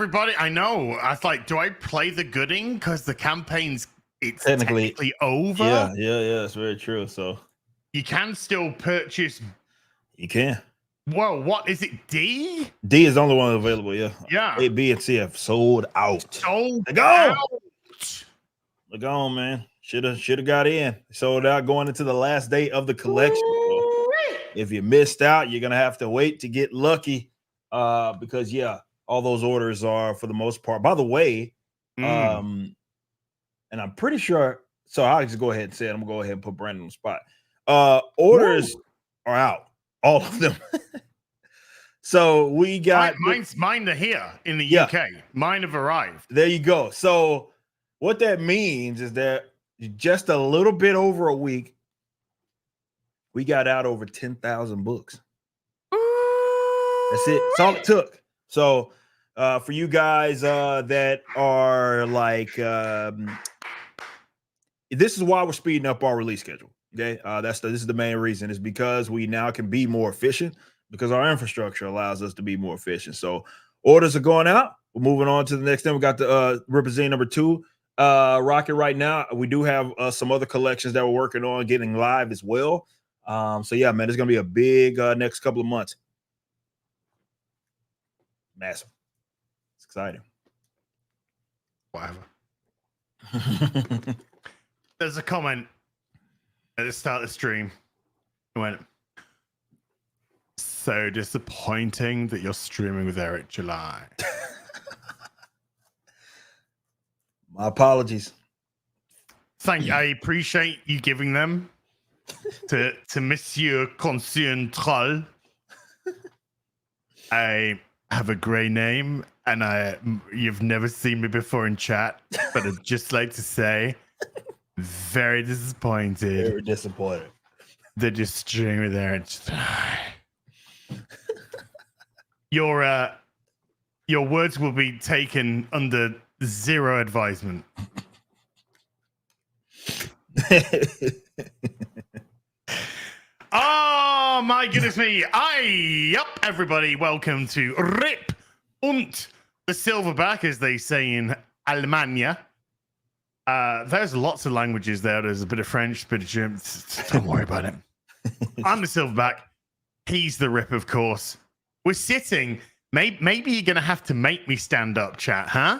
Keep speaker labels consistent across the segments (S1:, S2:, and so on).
S1: everybody. I know. I was like, do I play the gooding? Because the campaign's technically over.
S2: Yeah. It's very true. So
S1: you can still purchase.
S2: You can.
S1: Whoa, what is it? D?
S2: D is the only one available. Yeah.
S1: Yeah.
S2: A, B, and C have sold out.
S1: Sold
S2: out.
S1: They're
S2: gone, man. Should have got in. Sold out going into the last day of the collection. So if you missed out, you're gonna have to wait to get lucky. Because all those orders are for the most part. By the way, and I'm pretty sure. So I'll just go ahead and say it. I'm gonna go ahead and put Brandon on the spot. Orders are out, all of them. So we got
S1: mine are here in the UK. Mine have arrived.
S2: There you go. So what that means is that just a little bit over a week, we got out over 10,000 books. That's it. That's all it took. So for you guys that are like, this is why we're speeding up our release schedule. Okay, this is the main reason. Is because we now can be more efficient because our infrastructure allows us to be more efficient. So orders are going out. We're moving on to the next thing. We got the Represent number 2 rocket right now. We do have some other collections that we're working on getting live as well. So yeah, man, it's gonna be a big next couple of months. Massive. It's exciting.
S1: Whatever. There's a comment at the start of the stream. It went, so disappointing that you're streaming with Eric July.
S2: My apologies.
S1: Thank you. I appreciate you giving them to Monsieur Concern Troll. I have a grey name, and you've never seen me before in chat, but I'd just like to say, very disappointed.
S2: Very disappointed.
S1: They're just streaming there. And just, your words will be taken under zero advisement. Oh my goodness me! Everybody, welcome to Rip und the Silverback, as they say in Alemania. There's lots of languages there. There's a bit of French, a bit of German. Don't worry about it. I'm the Silverback. He's the Rip, of course. We're sitting. Maybe you're gonna have to make me stand up, chat, huh?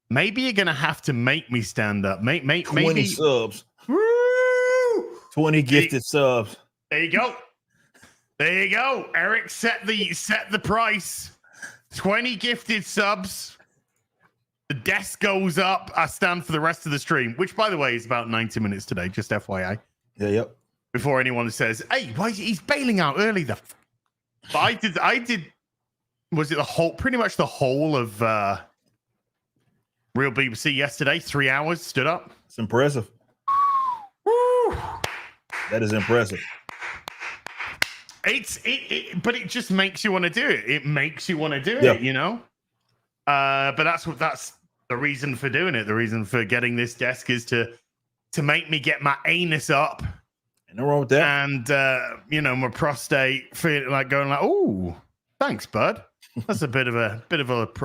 S1: Maybe you're gonna have to make me stand up.
S2: 20 subs. Woo! 20 gifted subs.
S1: There you go. There you go. Eric set the price. 20 gifted subs. The desk goes up. I stand for the rest of the stream, which, by the way, is about 90 minutes today. Just FYI.
S2: Yeah, yep.
S1: Before anyone says, "Hey, why is he's bailing out early?" But I did. Was it pretty much the whole of Real BBC yesterday? 3 hours stood up.
S2: It's impressive.
S1: Woo! That
S2: is impressive.
S1: But it just makes you want to do it. It makes you want to do it, you know. But that's the reason for doing it. The reason for getting this desk is to make me get my anus up.
S2: Nothing wrong with that.
S1: And my prostate feeling like going like, "Oh, thanks, bud." That's a bit of a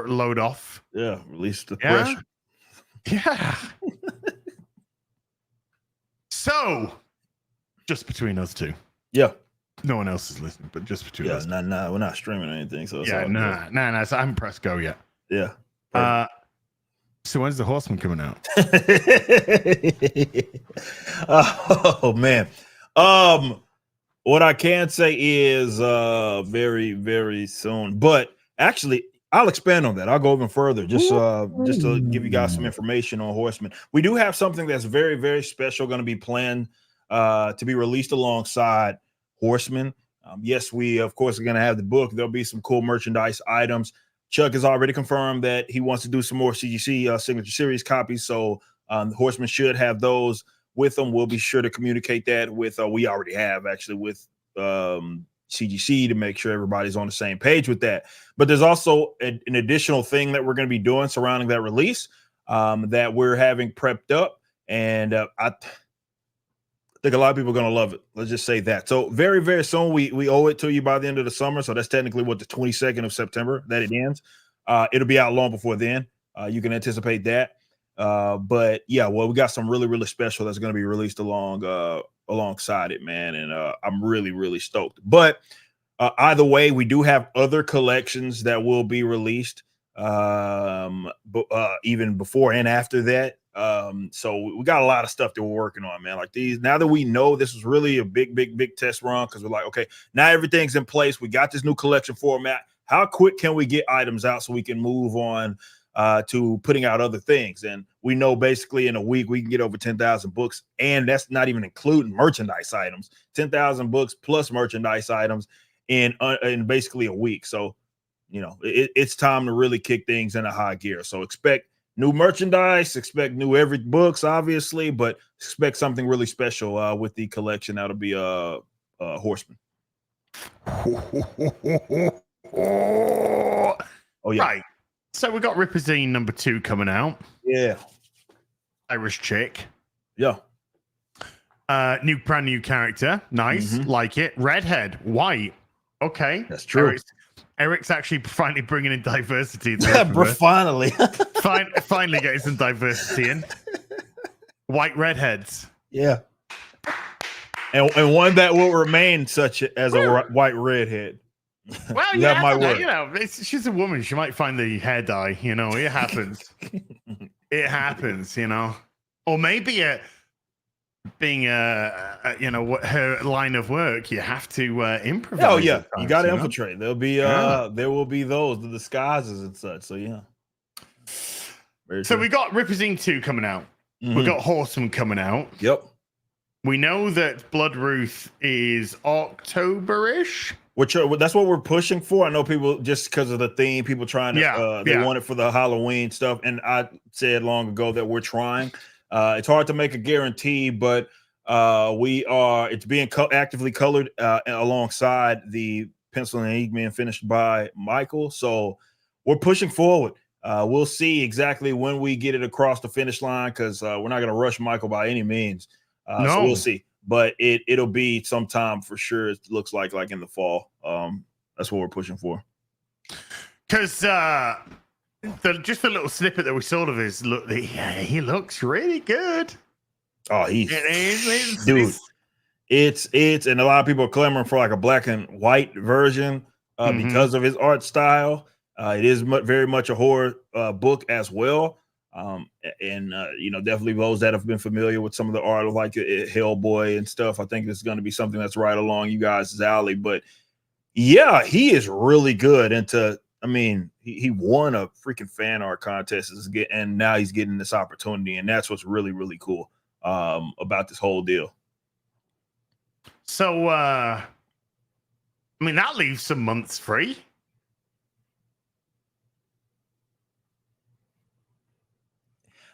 S1: load off.
S2: Yeah, release the pressure.
S1: Yeah. So, just between us two.
S2: Yeah.
S1: No one else is listening, but just between us.
S2: Yeah, no, we're not streaming or anything. So
S1: no. So I haven't pressed go yet.
S2: Yeah.
S1: So when's the Horseman coming out?
S2: Oh man. What I can say is very, very soon. But actually, I'll expand on that. I'll go even further, just to give you guys some information on Horseman. We do have something that's very, very special going to be planned to be released alongside Horseman. Yes, we of course are going to have the book. There'll be some cool merchandise items. Chuck has already confirmed that he wants to do some more CGC Signature Series copies. So Horseman should have those with them. We'll be sure to communicate that with, we already have actually with CGC to make sure everybody's on the same page with that. But there's also an additional thing that we're going to be doing surrounding that release that we're having prepped up. And I think a lot of people are going to love it. Let's just say that. So very, very soon, we owe it to you by the end of the summer. So that's technically what, the 22nd of September that it ends. It'll be out long before then. You can anticipate that. But yeah, well, we got some really, really special that's going to be released alongside it, man. And I'm really, really stoked. But either way, we do have other collections that will be released even before and after that. So we got a lot of stuff that we're working on, man. Like these, now that we know this was really a big test run, because we're like, okay, now everything's in place. We got this new collection format. How quick can we get items out so we can move on to putting out other things? And we know basically in a week we can get over 10,000 books, and that's not even including merchandise items. 10,000 books plus merchandise items in basically a week. So, you know, it's time to really kick things into high gear. So expect new merchandise, expect new every books, obviously, but expect something really special with the collection. That'll be Horseman.
S1: Oh
S2: yeah.
S1: Right. So we got Ripazine #2 coming out.
S2: Yeah.
S1: Irish chick.
S2: Yeah.
S1: Brand new character. Nice. Like it. Redhead. White. Okay.
S2: That's true.
S1: Eric's actually finally bringing in diversity.
S2: Finally.
S1: Finally getting some diversity in. White redheads.
S2: Yeah. And one that will remain such as a white redhead.
S1: Well, yeah, might work. You know, she's a woman. She might find the hair dye. You know, it happens. It happens. You know, or maybe her line of work, you have to improvise.
S2: Oh yeah, you got to infiltrate. There'll be there will be the disguises and such. So yeah.
S1: So we got Ripazine 2 coming out. We got Horseman coming out.
S2: Yep.
S1: We know that Bloodruth is October-ish.
S2: That's what we're pushing for. I know people, just because of the theme, people trying to they want it for the Halloween stuff. And I said long ago that we're trying. It's hard to make a guarantee, but it's being actively colored alongside the pencil and ink being finished by Michael. So we're pushing forward. We'll see exactly when we get it across the finish line, because we're not going to rush Michael by any means. So we'll see. But it'll be sometime for sure. It looks like in the fall. That's what we're pushing for.
S1: Because just the little snippet that we saw of his look, he looks really good.
S2: Oh, dude. It's and a lot of people are clamoring for like a black and white version because of his art style. It is very much a horror book as well. Definitely those that have been familiar with some of the art of like Hellboy and stuff, I think this is going to be something that's right along you guys' alley. But yeah, he is really good. He won a freaking fan art contest and now he's getting this opportunity, and that's what's really, really cool about this whole deal.
S1: So that leaves some months free.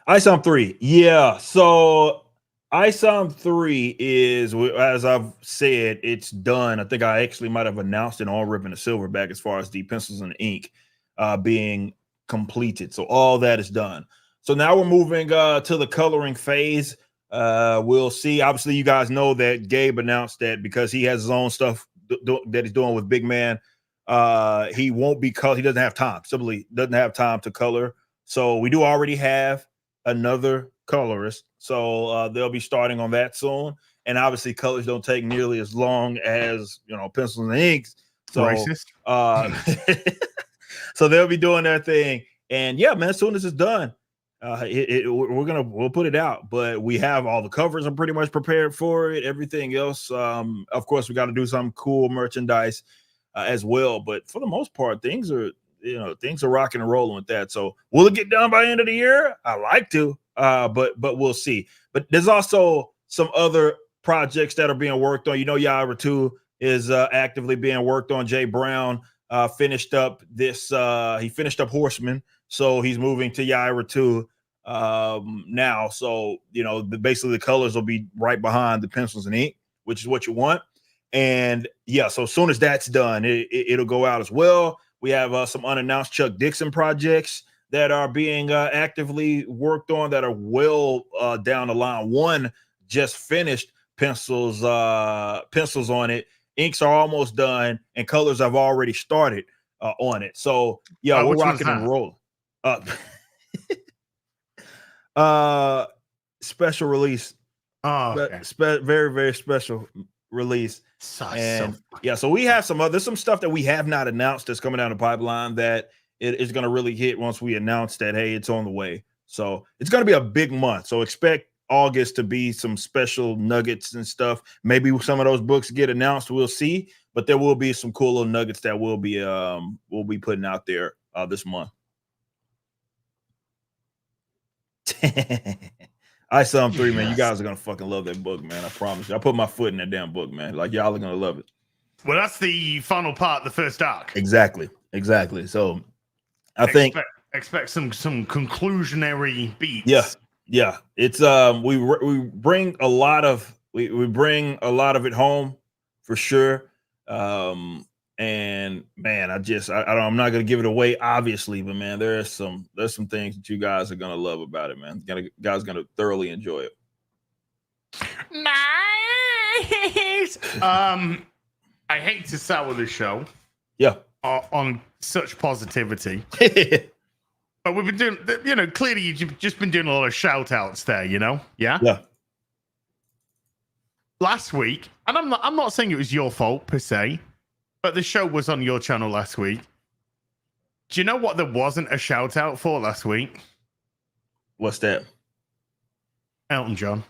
S2: ISOM 3. Yeah. So ISOM 3 is, as I've said, it's done. I think I actually might have announced it on Ripping the Silverback as far as the pencils and ink being completed. So all that is done. So now we're moving to the coloring phase. We'll see. Obviously, you guys know that Gabe announced that because he has his own stuff that he's doing with Big Man, he won't be he doesn't have time. Simply doesn't have time to color. So we do already have another colorist, so they'll be starting on that soon. And obviously colors don't take nearly as long as pencils and inks, so so they'll be doing their thing. And yeah, man, as soon as it's done, we'll put it out. But we have all the covers are pretty much prepared for it. Everything else, of course, we got to do some cool merchandise as well, but for the most part, things are rocking and rolling with that. So will it get done by the end of the year? I like to, but we'll see. But there's also some other projects that are being worked on. Yaira 2 is actively being worked on. Jay Brown finished up he finished up Horseman, so he's moving to Yaira 2 now. So basically the colors will be right behind the pencils and ink, which is what you want. And yeah, so as soon as that's done, it'll go out as well. We have some unannounced Chuck Dixon projects that are being actively worked on that are well down the line. One just finished pencils on it. Inks are almost done, and colors have already started on it. So yeah, we're
S1: which one's
S2: rocking and
S1: that?
S2: rolling. Special release.
S1: Oh, okay.
S2: Very, very special release. And yeah, so we have there's some stuff that we have not announced that's coming down the pipeline that it is going to really hit once we announce that, hey, it's on the way. So it's going to be a big month. So expect August to be some special nuggets and stuff. Maybe some of those books get announced. We'll see, but there will be some cool little nuggets that we'll be putting out there this month. ISOM 3, man, you guys are gonna fucking love that book, man. I promise you. I put my foot in that damn book, man. Like, y'all are gonna love it.
S1: Well, that's the final part, the first arc.
S2: Exactly. So I think
S1: expect some conclusionary beats.
S2: Yeah. It's we bring a lot of we bring a lot of it home for sure. And man, I'm not gonna give it away, obviously, but man, there's some things that you guys are gonna love about it, man. Guys gonna thoroughly enjoy it.
S1: Nice. I hate to sour the show.
S2: Yeah.
S1: On such positivity. But we've been doing, clearly you've just been doing a lot of shout outs there, Yeah.
S2: Yeah.
S1: Last week, and I'm not saying it was your fault per se, but the show was on your channel last week. Do you know what there wasn't a shout out for last week?
S2: What's that?
S1: Elton John.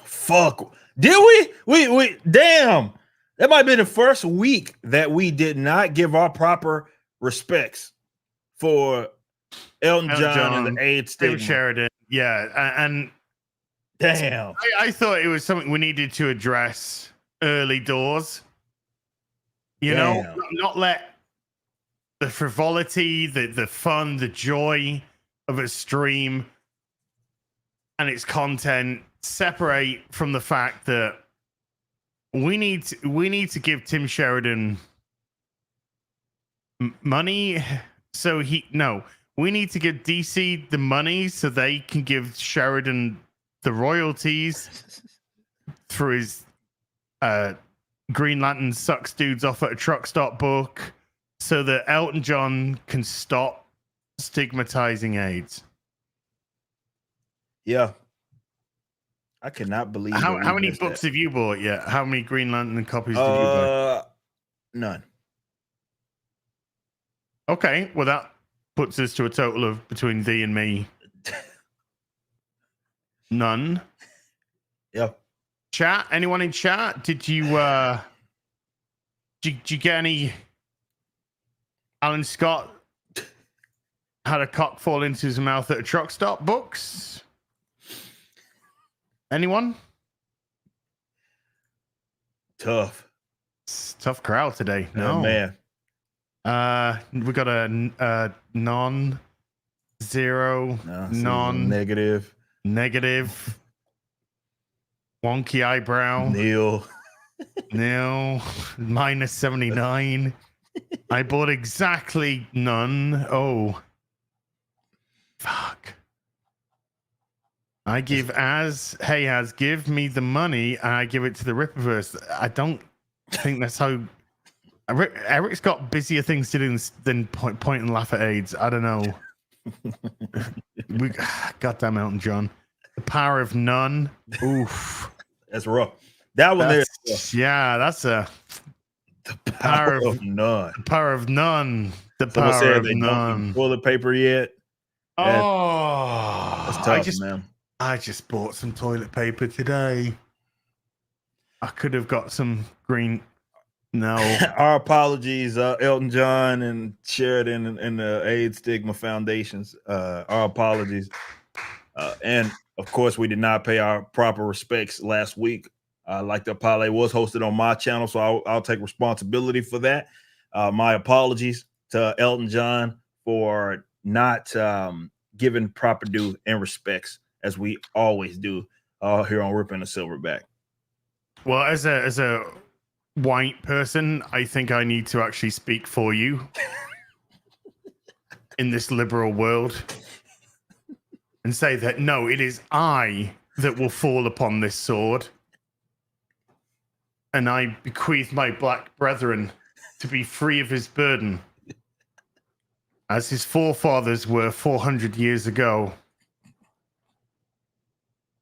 S2: Fuck. Did we damn. That might have been the first week that we did not give our proper respects for Elton John and the AIDS stigma.
S1: Tim Sheridan. Yeah. And
S2: damn.
S1: I thought it was something we needed to address early doors. Not let the frivolity, the fun, the joy of a stream and its content separate from the fact that we need to give Tim Sheridan money. We need to give DC the money so they can give Sheridan the royalties through his Green Lantern sucks dudes off at a truck stop book, so that Elton John can stop stigmatizing AIDS.
S2: Yeah. I cannot believe
S1: how many books have you bought yet? How many Green Lantern copies did you buy?
S2: None.
S1: Okay, well that puts us to a total of between thee and me. None.
S2: Yep.
S1: Chat? Anyone in chat? Did you did you get any Alan Scott had a cock fall into his mouth at a truck stop books? Anyone?
S2: Tough.
S1: It's a tough crowd today. No,
S2: man.
S1: We got a non-zero,
S2: negative,
S1: wonky eyebrow,
S2: Neil,
S1: minus 79. I bought exactly none. Oh, fuck. I give give me the money and I give it to the Rippaverse. I don't think that's how. Eric's got busier things to do than point and laugh at AIDS. I don't know. Goddamn Elton John. The power of none. Oof.
S2: That's rough. That one there.
S1: Yeah, that's the
S2: power of none.
S1: The power of none. The power of none.
S2: Toilet paper yet?
S1: That's
S2: tough, man.
S1: I just bought some toilet paper today. I could have got some green. No.
S2: Our apologies, Elton John and Sheridan and the AIDS Stigma Foundations. Our apologies. And of course, we did not pay our proper respects last week. Like the parlay was hosted on my channel, so I'll take responsibility for that. My apologies to Elton John for not giving proper due and respects as we always do here on Ripping the Silverback.
S1: Well, as a white person, I think I need to actually speak for you in this liberal world and say that no, it is I that will fall upon this sword, and I bequeath my black brethren to be free of his burden. as his forefathers were 400 years ago,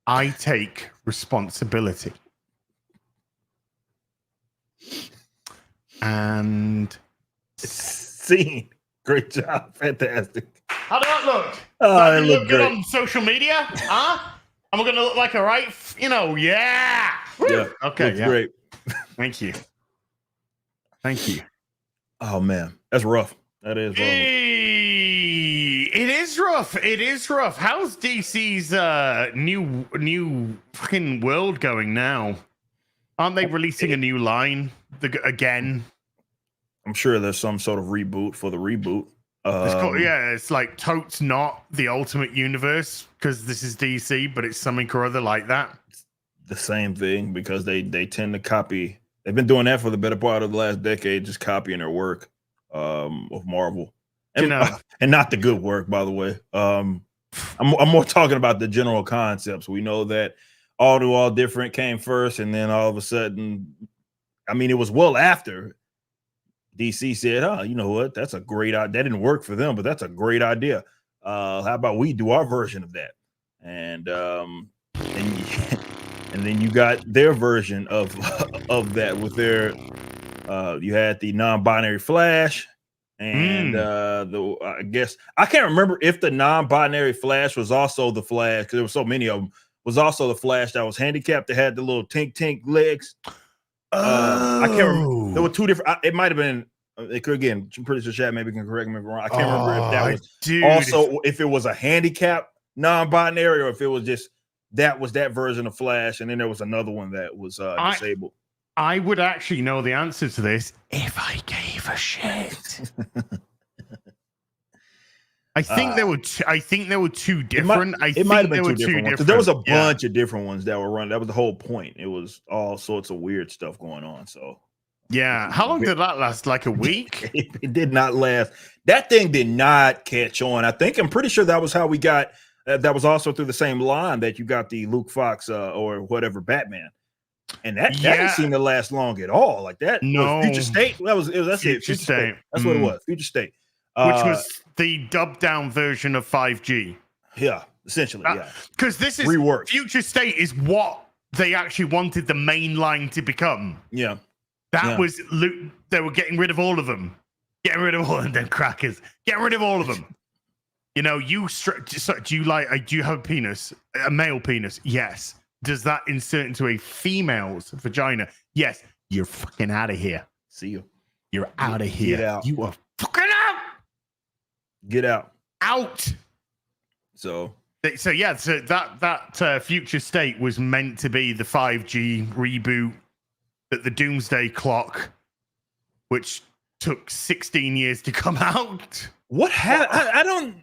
S1: I take responsibility. And
S2: Scene. Great job. Fantastic.
S1: how did that look?
S2: Oh,
S1: Does
S2: it
S1: that
S2: looked
S1: look good
S2: great.
S1: on social media? Huh? Am I going to look like a right? Yeah. Woo!
S2: Yeah.
S1: Okay.
S2: Looks
S1: Yeah.
S2: great.
S1: Thank you. Thank you.
S2: Oh man, that's rough. That is rough.
S1: It is rough. It is rough. How's DC's new fucking world going now? Aren't they releasing a new line again?
S2: I'm sure there's some sort of reboot for the reboot.
S1: It's like totes not the Ultimate Universe because this is DC, but it's something or other like that.
S2: The same thing because they tend to copy. They've been doing that for the better part of the last decade, just copying their work of Marvel, and and not the good work, by the way. I'm more talking about the general concepts. We know that All Different came first, and then all of a sudden, I mean, it was well after DC said, "Oh, you know what? That's a great idea." That didn't work for them, but that's a great idea. How about we do our version of that? And and then you got their version of that with their. You had the non-binary Flash, and I guess I can't remember if the non-binary Flash was also the Flash because there were so many of them. Was also the Flash that was handicapped that had the little tink legs. I can't remember. There were two different. It might have been. It could again. I'm pretty sure Chad maybe can correct me if I'm wrong. I can't remember if that was also if it was a handicap non-binary or if it was just that was that version of Flash, and then there was another one that was disabled.
S1: I would actually know the answer to this if I gave a shit. I think there were. I think there were two different.
S2: It might have been two different ones. There was a bunch of different ones that were run. That was the whole point. It was all sorts of weird stuff going on. So
S1: yeah, how long did that last? Like a week?
S2: It did not last. That thing did not catch on. I'm pretty sure that was how we got. That was also through the same line that you got the Luke Fox or whatever Batman. And that didn't seem to last long at all. Like that was Future State. That's Future State. That's what it was. Future State.
S1: Which was the dubbed down version of 5G.
S2: Yeah, essentially, yeah.
S1: Because this is reworked. Future State is what they actually wanted the main line to become.
S2: Yeah.
S1: That was Luke. They were getting rid of all of them. Getting rid of all of them crackers. Getting rid of all of them. You know, do you have a penis? A male penis? Yes. Does that insert into a female's vagina? Yes. You're fucking out of here.
S2: See you.
S1: You're out of here.
S2: Get out.
S1: You are fucking out.
S2: Get out.
S1: Out. So that Future State was meant to be the 5G reboot that the Doomsday Clock, which took 16 years to come out.
S2: What happened? I don't.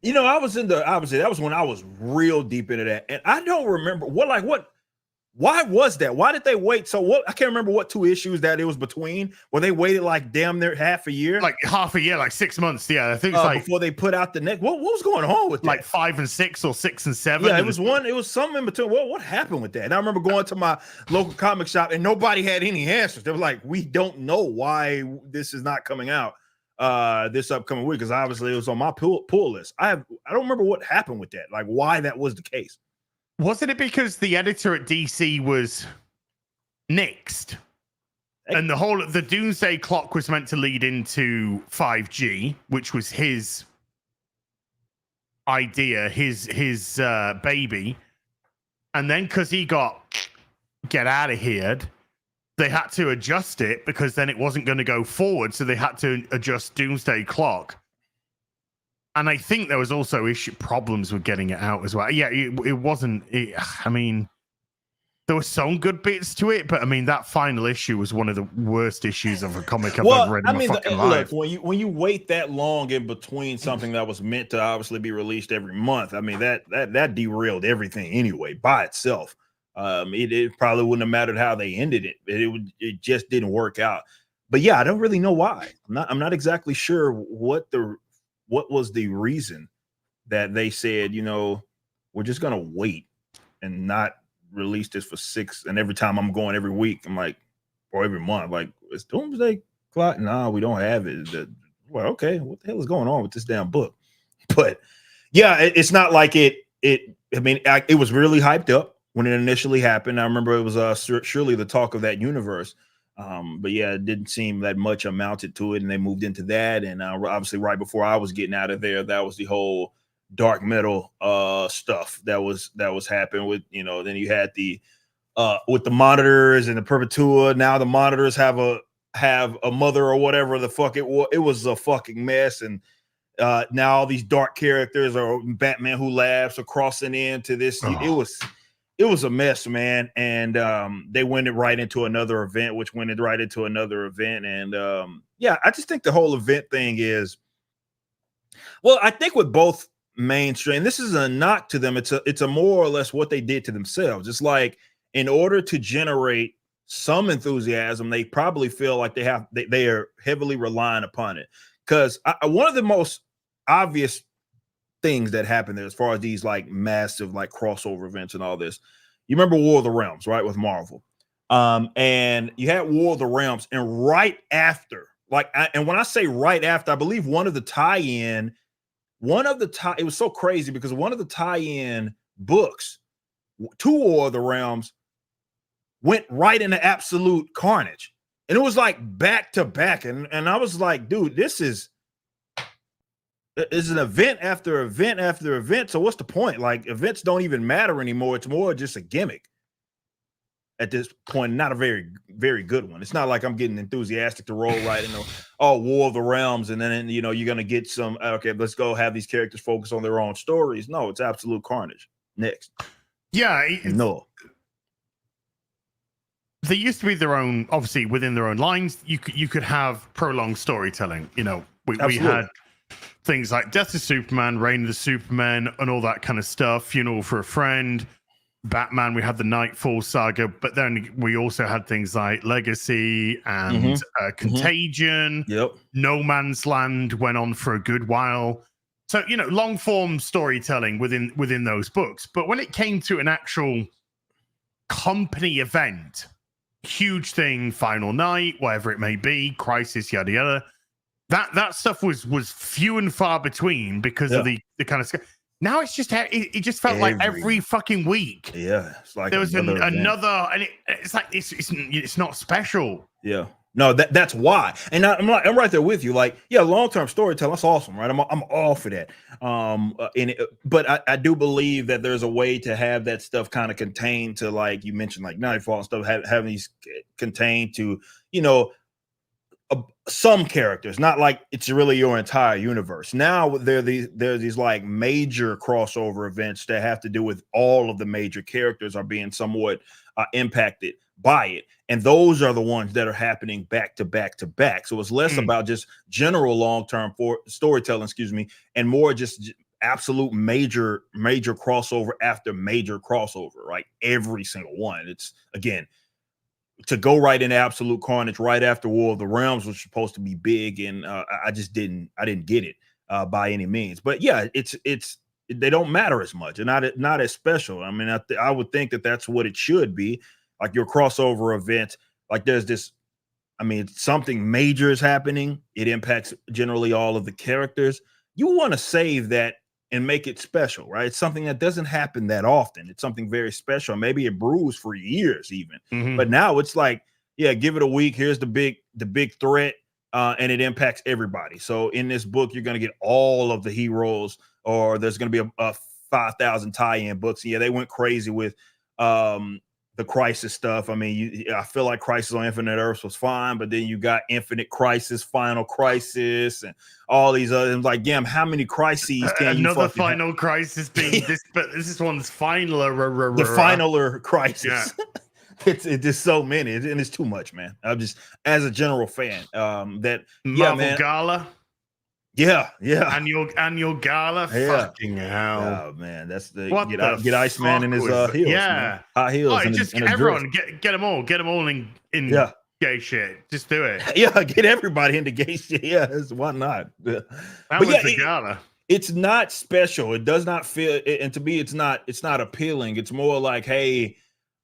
S2: You know, I was obviously that was when I was real deep into that, and I don't remember what. Why was that? Why did they wait? So what? I can't remember what two issues that it was between. Where they waited like damn near half a year,
S1: like half a year, like 6 months. Yeah, I think it's like
S2: before they put out the next. What was going on with that?
S1: Like 5 and 6 or 6 and 7?
S2: Yeah, it was one. It was something in between. What happened with that? And I remember going to my local comic shop, and nobody had any answers. They were like, "We don't know why this is not coming out this upcoming week," because obviously it was on my pull list. I don't remember what happened with that. Like why that was the case.
S1: Wasn't it because the editor at DC was nixed? And the Doomsday Clock was meant to lead into 5G, which was his idea, his baby. And then because he get out of here, they had to adjust it because then it wasn't going to go forward. So they had to adjust Doomsday Clock. And I think there was also problems with getting it out as well. Yeah, it wasn't. I mean, there were some good bits to it, but I mean, that final issue was one of the worst issues of a comic I've ever read in my fucking life.
S2: Look, when you wait that long in between something that was meant to obviously be released every month, I mean that derailed everything anyway by itself. It probably wouldn't have mattered how they ended it. It just didn't work out. But yeah, I don't really know why. I'm not exactly sure what was the reason that they said, you know, we're just gonna wait and not release this for 6. And every time I'm going every week, I'm like, or every month, like, it's Doomsday Clock. No, we don't have it. Well, okay, what the hell is going on with this damn book? But yeah, it's not like it. I mean, it was really hyped up when it initially happened. I remember it was surely the talk of that universe. But yeah, it didn't seem that much amounted to it, and they moved into that. And obviously, right before I was getting out of there, that was the whole dark metal stuff that was happening with, you know. Then you had the with the monitors and the Perpetua. Now the monitors have a mother or whatever the fuck it was. It was a fucking mess. And now all these dark characters or Batman Who Laughs are crossing into this.
S1: Oh.
S2: It was a mess, man. And they went right into another event, which went right into another event. And yeah, I just think the whole event thing is, well, I think with both mainstream, this is a knock to them. It's a more or less what they did to themselves. It's like, in order to generate some enthusiasm, they probably feel like they are heavily relying upon it. Because one of the most obvious things that happen there, as far as these like massive like crossover events and all this, you remember War of the Realms, right, with Marvel, and you had War of the Realms, and right after, and when I say right after, I believe one of the tie-in, it was so crazy because one of the tie-in books to War of the Realms went right into absolute carnage. And it was like back to back. And I was like, dude, this is an event after event after event. So what's the point? Like, events don't even matter anymore. It's more just a gimmick at this point. Not a very, very good one. It's not like I'm getting enthusiastic to roll right into War of the Realms. And then, you know, you're going to get some, okay, let's go have these characters focus on their own stories. No, it's absolute carnage. Next.
S1: Yeah.
S2: No.
S1: They used to be their own, obviously within their own lines. You could have prolonged storytelling. You know, we had things like Death of Superman, Reign of the Superman, and all that kind of stuff. Funeral for a Friend, Batman. We had the Nightfall saga, but then we also had things like Legacy and Contagion.
S2: Yep.
S1: No Man's Land went on for a good while. So, you know, long form storytelling within those books. But when it came to an actual company event, huge thing, final night, whatever it may be, crisis, yada yada, that stuff was few and far between because of the kind of. Now it's just it just felt like every fucking week.
S2: Yeah, it's like
S1: there was another, and it's like it's not special.
S2: Yeah. No, that's why. And I'm right there with you. Like, yeah, long-term storytelling, that's awesome, right? I'm all for that. But I do believe that there's a way to have that stuff kind of contained to, like you mentioned, like Nightfall and stuff, having these contained to, you know, some characters, not like it's really your entire universe. Now there are these like major crossover events that have to do with all of the major characters are being somewhat impacted by it, and those are the ones that are happening back to back to back. So it's less about just general long-term storytelling, and more just absolute major crossover after major crossover, right? Every single one. It's, again, to go right into absolute carnage right after War of the Realms was supposed to be big, and I didn't get it by any means. But yeah, it's they don't matter as much and not as special. I mean, I would think that that's what it should be. Like your crossover event, like there's this, I mean, something major is happening. It impacts generally all of the characters. You want to save that and make it special, right? It's something that doesn't happen that often. It's something very special. Maybe it brews for years even. But now it's like, yeah, give it a week. Here's the big threat, and it impacts everybody. So in this book, you're going to get all of the heroes, or there's going to be a 5,000 tie-in books. And yeah, they went crazy with the Crisis stuff. I mean, I feel like Crisis on Infinite Earths was fine, but then you got Infinite Crisis, Final Crisis, and all these other. Like, damn, how many crises can you?
S1: Another Final Crisis being this, but this one's finaler.
S2: The finaler crisis. Yeah. It's just so many, and it's too much, man. I'm just, as a general fan, that
S1: Marvel
S2: man.
S1: Gala.
S2: Yeah.
S1: Annual gala.
S2: Yeah.
S1: Fucking hell.
S2: Oh man, that's the
S1: what
S2: get Iceman in his heels.
S1: Yeah,
S2: man. High heels.
S1: Just everyone get them all in gay shit. Just do it.
S2: Yeah, get everybody into gay shit. Yeah, why not?
S1: That was the gala.
S2: It's not special. It does not feel, and to me, it's not appealing. It's more like, hey,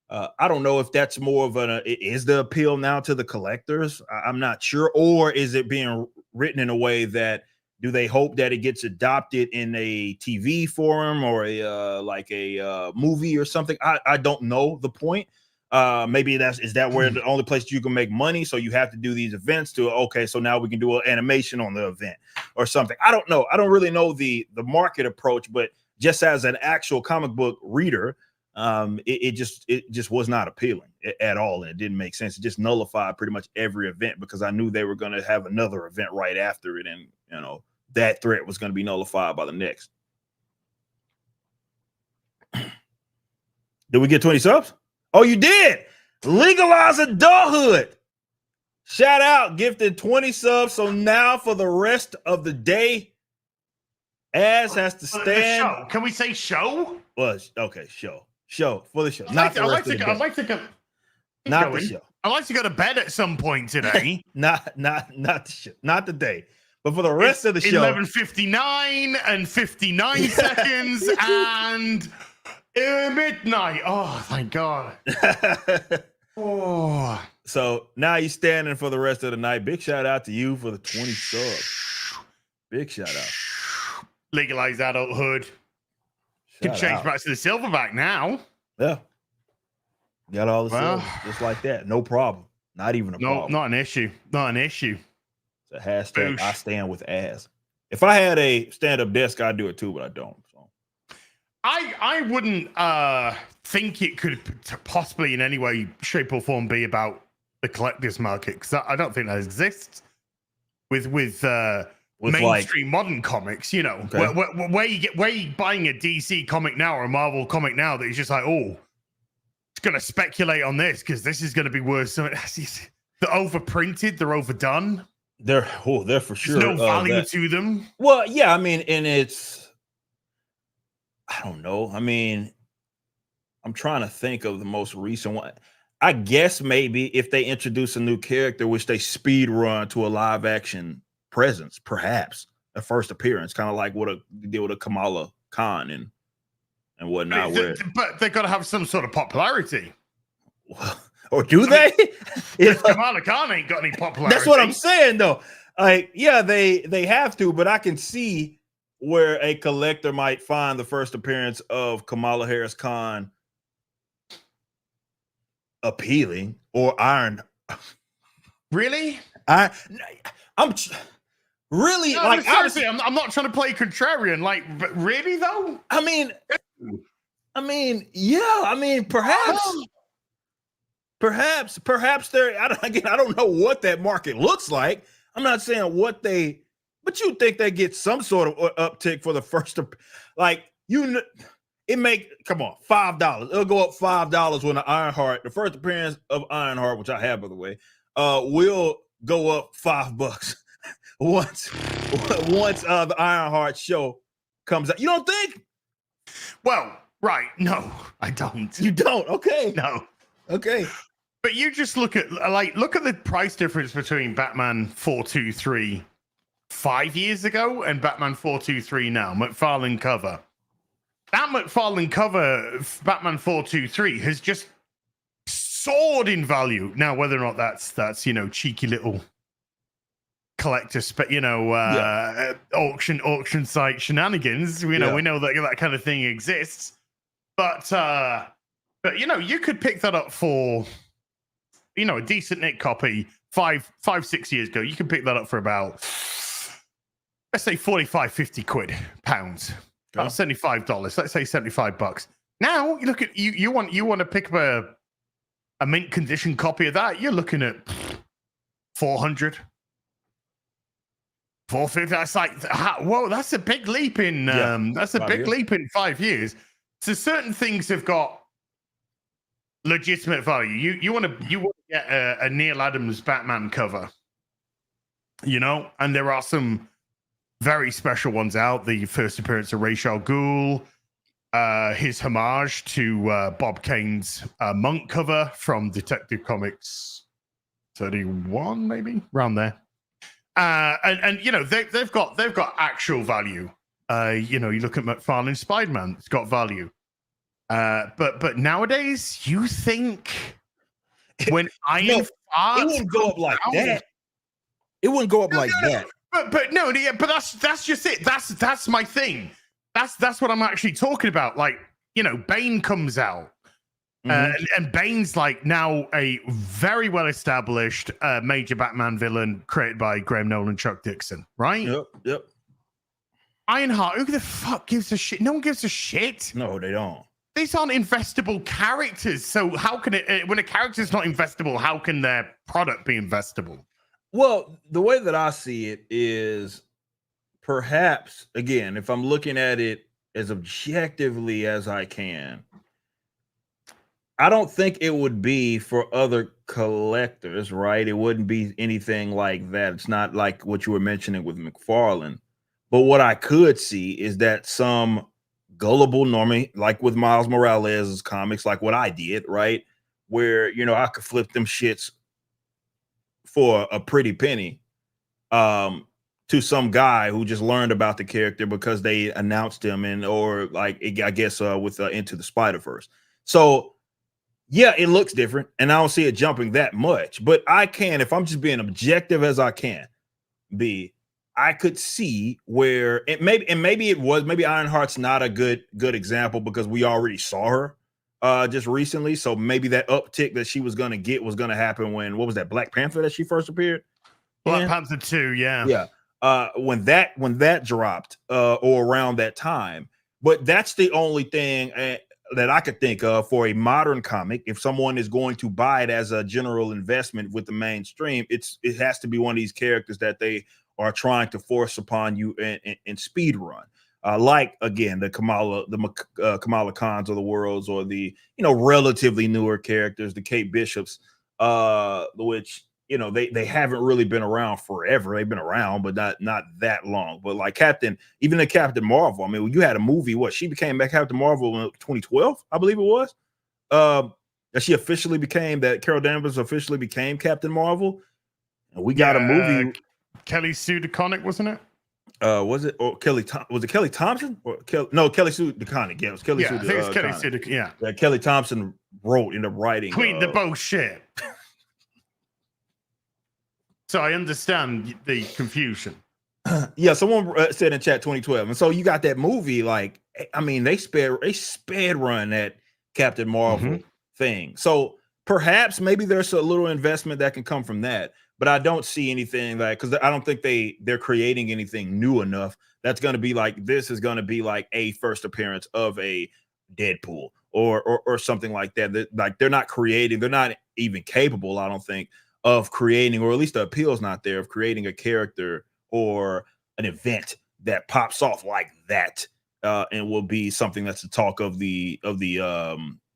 S2: I don't know if that's more of is the appeal now to the collectors. I'm not sure, or is it being written in a way that do they hope that it gets adopted in a TV forum or a like a movie or something? I don't know the point. Maybe is that where the only place you can make money? So you have to do these events to okay, so now we can do an animation on the event or something. I don't know. I don't really know the market approach, but just as an actual comic book reader, it just was not appealing at all, and it didn't make sense. It just nullified pretty much every event because I knew they were going to have another event right after it, and that threat was going to be nullified by the next. Did we get 20 subs? Oh, you did. Legalize adulthood. Shout out, gifted 20 subs. So now for the rest of the day, Az has to stand.
S1: Can we say show?
S2: Well, okay, show for the show.
S1: I'd like to go. Not the show. I'd like to go to bed at some point today.
S2: not the show. Not today. But for the rest of the show,
S1: 11:59 and 59 seconds and midnight. Oh, thank God. Oh.
S2: So now you're standing for the rest of the night. Big shout out to you for the 20 subs. Big shout out.
S1: Legalize adulthood. Can change back to the silverback now.
S2: Yeah. Got all the silver just like that. No problem. Not even a problem.
S1: Not an issue. Not an issue.
S2: It's a hashtag. Boosh. I stand with Az. If I had a stand-up desk, I'd do it too, but I don't. So
S1: I wouldn't think it could possibly in any way, shape, or form be about the collector's market, because I don't think that exists with mainstream modern comics. Okay. Where you buying a DC comic now or a Marvel comic now that is just like, oh, it's going to speculate on this because this is going to be worth something. They're overprinted, they're overdone.
S2: They're for sure.
S1: There's no value to them.
S2: Well, yeah, I mean, and it's, I don't know. I mean, I'm trying to think of the most recent one. I guess maybe if they introduce a new character, which they speed run to a live action presence, perhaps a first appearance, kind of like what they did with a Kamala Khan and whatnot.
S1: But they got to have some sort of popularity.
S2: Well, or do they?
S1: Kamala Khan ain't got any popularity.
S2: That's what I'm saying, though. Like, yeah, they have to, but I can see where a collector might find the first appearance of Kamala Harris Khan appealing or iron.
S1: Really?
S2: I'm really like
S1: seriously. I'm not trying to play contrarian. Like, but really though.
S2: I mean, yeah. I mean, perhaps there. I don't know what that market looks like. I'm not saying but you think they get some sort of uptick for the first, like it make come on $5. It'll go up $5 when the first appearance of Ironheart, which I have by the way, will go up $5 once the Ironheart show comes out. You don't think?
S1: Well, right? No, I don't.
S2: You don't? Okay.
S1: No.
S2: Okay.
S1: But you just look at the price difference between Batman 423 5 years ago and Batman 423 now. McFarlane cover. That McFarlane cover, Batman 423, has just soared in value. Now, whether or not that's cheeky little collector, auction site shenanigans. We know that kind of thing exists. But you could pick that up for a decent Nick copy 5-6 years ago. You can pick that up for about, let's say 45, 50 quid, pounds. About $75. Let's say $75. Now you look at you want to pick up a mint condition copy of that. You're looking at 400, 450. That's like, whoa, that's a big leap in leap in 5 years. So certain things have got legitimate value. You want to get a Neil Adams Batman cover, and there are some very special ones out. The first appearance of Ra's al Ghul, his homage to Bob Kane's Monk cover from Detective Comics 31, maybe around there. And they've got actual value. You look at McFarlane's Spider-Man, it's got value. But nowadays, you think when it wouldn't go up like
S2: that. It wouldn't go up like that.
S1: But no, yeah, but that's just it. That's my thing. That's what I'm actually talking about. Like, you know, Bane comes out. And Bane's like now a very well established major Batman villain created by Graham Nolan and Chuck Dixon, right?
S2: Yep.
S1: Ironheart, who the fuck gives a shit? No one gives a shit.
S2: No, they don't.
S1: These aren't investable characters. So how can it, when a character's not investable, how can their product be investable?
S2: Well, the way that I see it is perhaps, again, if I'm looking at it as objectively as I can, I don't think it would be for other collectors, right? It wouldn't be anything like that. It's not like what you were mentioning with McFarlane. But what I could see is that some gullible normie, like with Miles Morales' comics, like what I did, right? Where, you know, I could flip them shits for a pretty penny to some guy who just learned about the character because they announced him, and or like, I guess with Into the Spider-Verse. So yeah, it looks different, and I don't see it jumping that much. But I can, if I'm just being objective as I can be, I could see where it maybe Ironheart's not a good example because we already saw her just recently. So maybe that uptick that she was gonna get was gonna happen when, what was that, Black Panther that she first appeared?
S1: Black Panther 2, yeah.
S2: Yeah. When that dropped or around that time. But that's the only thing that I could think of for a modern comic. If someone is going to buy it as a general investment with the mainstream, it has to be one of these characters that they are trying to force upon you and speed run. Like, again, the Kamala Khans of the worlds, or the, you know, relatively newer characters, the Kate Bishops, which, you know, they haven't really been around forever. They've been around, but not that long. But like even the Captain Marvel, I mean, you had a movie, she became Captain Marvel in 2012, I believe it was. That she officially became, that Carol Danvers officially became Captain Marvel. And we got a movie.
S1: Kelly Sue DeConnick, wasn't it?
S2: Was it, or was it Kelly Thompson or Kelly Sue DeConnick? Yeah, it was Kelly Sue.
S1: I think it's Kelly Sue DeConnick.
S2: Yeah, Kelly Thompson ended up writing.
S1: Queen, the bullshit. So I understand the confusion.
S2: Yeah, someone said in chat 2012, and so you got that movie. Like, I mean, they sped run that Captain Marvel thing. So perhaps maybe there's a little investment that can come from that, but I don't see anything like, because I don't think they're creating anything new enough. That's going to be like, this is going to be like a first appearance of a Deadpool or something like that. Like, they're not creating, they're not even capable, I don't think, of creating, or at least the appeal's not there, of creating a character or an event that pops off like that and will be something that's the talk of the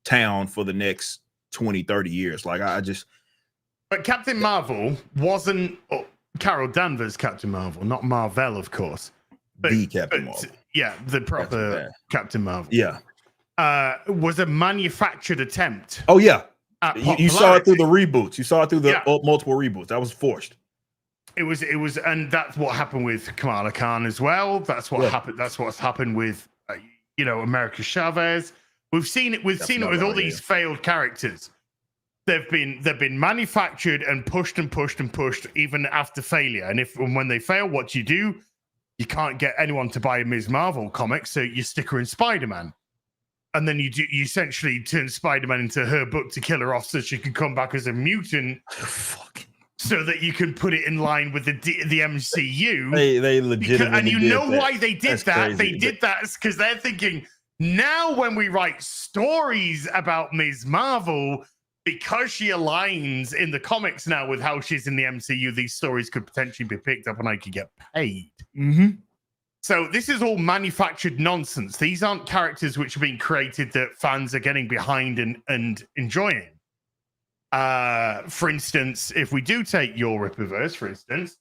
S2: town for the next 20-30 years. Like,
S1: but Captain Marvel wasn't Carol Danvers Captain Marvel, not Marvel, of course, but
S2: the Captain Marvel.
S1: Yeah, the proper Captain Marvel.
S2: Yeah,
S1: was a manufactured attempt.
S2: Oh yeah. You saw it through the reboots. You saw it through the multiple reboots. That was forced.
S1: It was, and that's what happened with Kamala Khan as well. That's what happened. That's what's happened with, America Chavez. We've seen it. We've seen it with all these failed characters. They've been manufactured and pushed and pushed and pushed even after failure. And when they fail, what do? You can't get anyone to buy a Ms. Marvel comic, so you stick her in Spider-Man. And then you essentially turn Spider-Man into her book to kill her off so she can come back as a mutant. So that you can put it in line with the MCU.
S2: They legitimately
S1: and you know why they did that?
S2: Crazy.
S1: They did that because they're thinking, now when we write stories about Ms. Marvel, because she aligns in the comics now with how she's in the MCU, these stories could potentially be picked up and I could get paid. So this is all manufactured nonsense. These aren't characters which are being created that fans are getting behind and enjoying. For instance, if we do take your Rippaverse, for instance,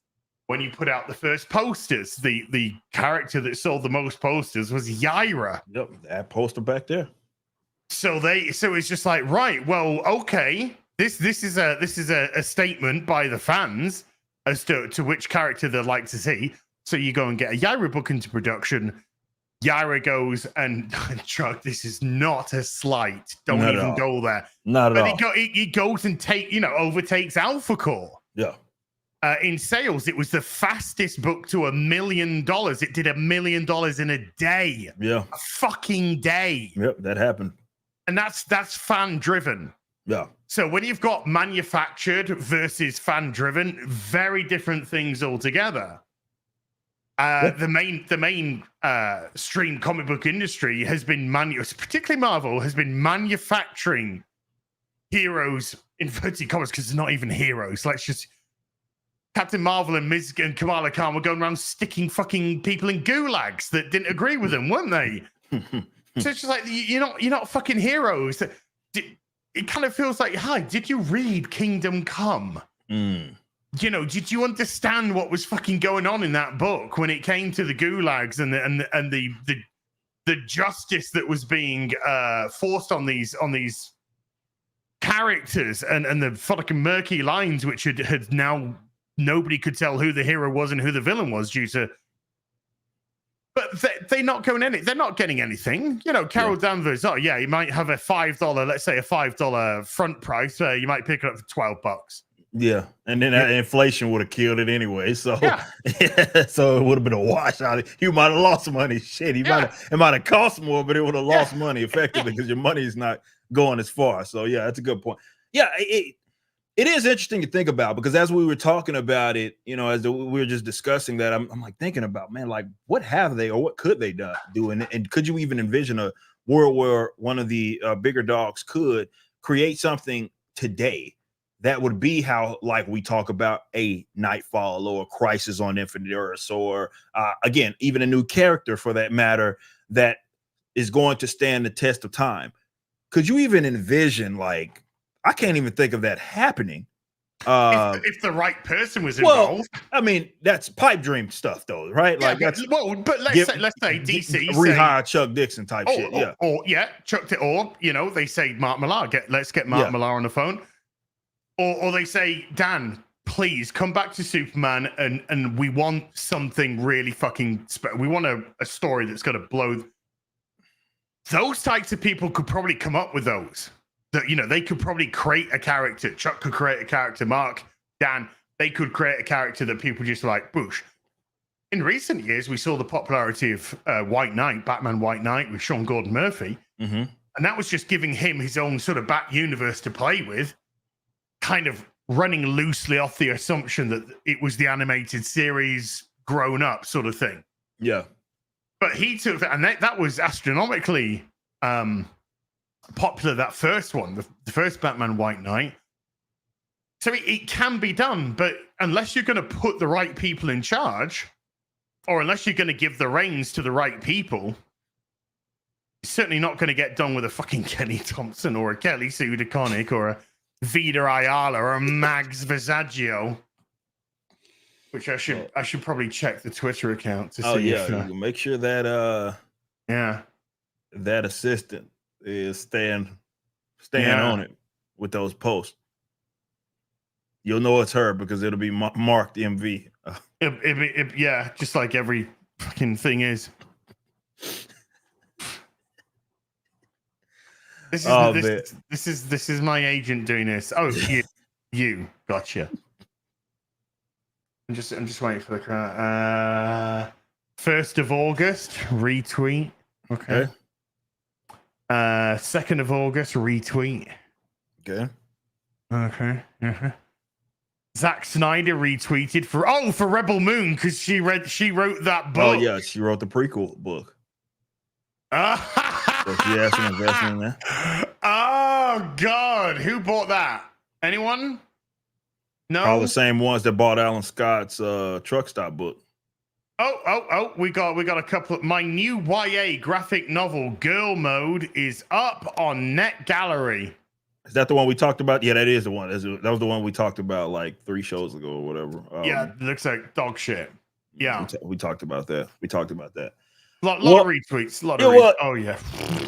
S1: when you put out the first posters, the character that sold the most posters was Yaira.
S2: Yep, that poster back there.
S1: So it's just like, right, well, okay, this is a statement by the fans as to which character they'd like to see. So you go and get a Yaira book into production. Yaira goes, and Chuck, this is not a slight. Don't even go there.
S2: Not at all.
S1: He goes and overtakes Alpha Core.
S2: Yeah.
S1: in sales. It was the fastest book to $1 million. It did $1 million in a day.
S2: Yeah.
S1: A fucking day.
S2: Yep, that happened.
S1: And that's fan driven.
S2: Yeah.
S1: So when you've got manufactured versus fan driven, very different things altogether. The main stream comic book industry has been particularly Marvel has been manufacturing heroes, inverted commas, because they're not even heroes. Let's just Captain Marvel and Ms. and Kamala Khan were going around sticking fucking people in gulags that didn't agree with them, weren't they? So it's just like you're not fucking heroes. It kind of feels like, hi, did you read Kingdom Come? You know, did you understand what was fucking going on in that book when it came to the gulags and the justice that was being forced on these characters and the fucking murky lines which had now nobody could tell who the hero was and who the villain was due to. But they're not going any. They're not getting anything. You know, Carol Danvers. Oh yeah, you might have a $5. Let's say a $5 front price. You might pick it up for $12.
S2: Yeah, and then that inflation would have killed it anyway. So so it would have been a washout. You might have lost money. Shit, it might have cost more, but it would have lost money effectively because your money is not going as far. So yeah, that's a good point. Yeah, it is interesting to think about because as we were talking about it, you know, as we were just discussing that, I'm like thinking about, man, like what have they or what could they do? And could you even envision a world where one of the bigger dogs could create something today that would be how, like we talk about a Nightfall or a Crisis on Infinite Earths, or again, even a new character for that matter that is going to stand the test of time? Could you even envision, like, I can't even think of that happening.
S1: If the right person was involved.
S2: Well, I mean, that's pipe dream stuff, though, right? Like that's
S1: but let's say DC
S2: rehire Chuck Dixon type shit.
S1: Or chucked it. Or they say Mark Millar. Let's get Mark Millar on the phone. Or they say, Dan, please come back to Superman, and we want something really fucking we want a story that's going to blow. Those types of people could probably come up with those. That they could probably create a character. Chuck could create a character. Mark, Dan, they could create a character that people just like, boosh. In recent years, we saw the popularity of White Knight, Batman White Knight with Sean Gordon Murphy. And that was just giving him his own sort of Bat universe to play with, kind of running loosely off the assumption that it was the animated series grown up sort of thing. Yeah. But he took that, and that was astronomically popular, that first one, the first Batman White Knight. So it can be done, but unless you're going to put the right people in charge, or unless you're going to give the reins to the right people, it's certainly not going to get done with a fucking Kenny Thompson or a Kelly Sue DeConnick or a Vida Ayala or a Mags Visaggio, which I should probably check the Twitter account to see. If,
S2: make sure that that assistant is staying on it with those posts. You'll know it's her because it'll be marked MV.
S1: Just like every fucking thing is. This is my agent doing this. Oh, you gotcha. I'm just waiting for the crowd. 1st of August retweet. Okay. 2nd of August retweet.
S2: Okay.
S1: Zack Snyder retweeted for Rebel Moon because she wrote that book.
S2: Oh yeah, she wrote the prequel book. So she has some investment in that.
S1: Oh God, who bought that? Anyone? No.
S2: All the same ones that bought Alan Scott's truck stop book.
S1: Oh, we got a couple of my new YA graphic novel, Girl Mode, is up on Net Gallery.
S2: Is that the one we talked about? Yeah, that is the one. That was the one we talked about like 3 shows ago or whatever.
S1: It looks like dog shit. Yeah.
S2: We talked about that.
S1: A lot of retweets. Oh, yeah.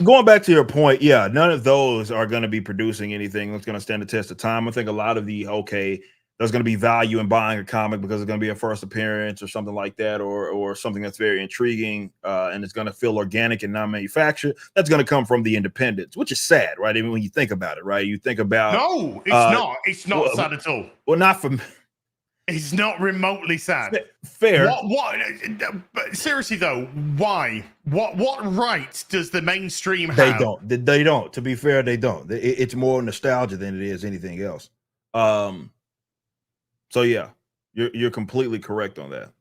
S2: Going back to your point, none of those are going to be producing anything that's going to stand the test of time. I think a lot of there's going to be value in buying a comic because it's going to be a first appearance or something like that, or something that's very intriguing and it's going to feel organic and non-manufactured. That's going to come from the independents, which is sad, right? I mean, when you think about it, right? You think about
S1: no, it's not. It's not sad at all.
S2: Well, not from.
S1: It's not remotely sad.
S2: Fair.
S1: What? But seriously though, why? What right does the mainstream have?
S2: They don't. They don't. To be fair, they don't. It's more nostalgia than it is anything else. So yeah, you're completely correct on that.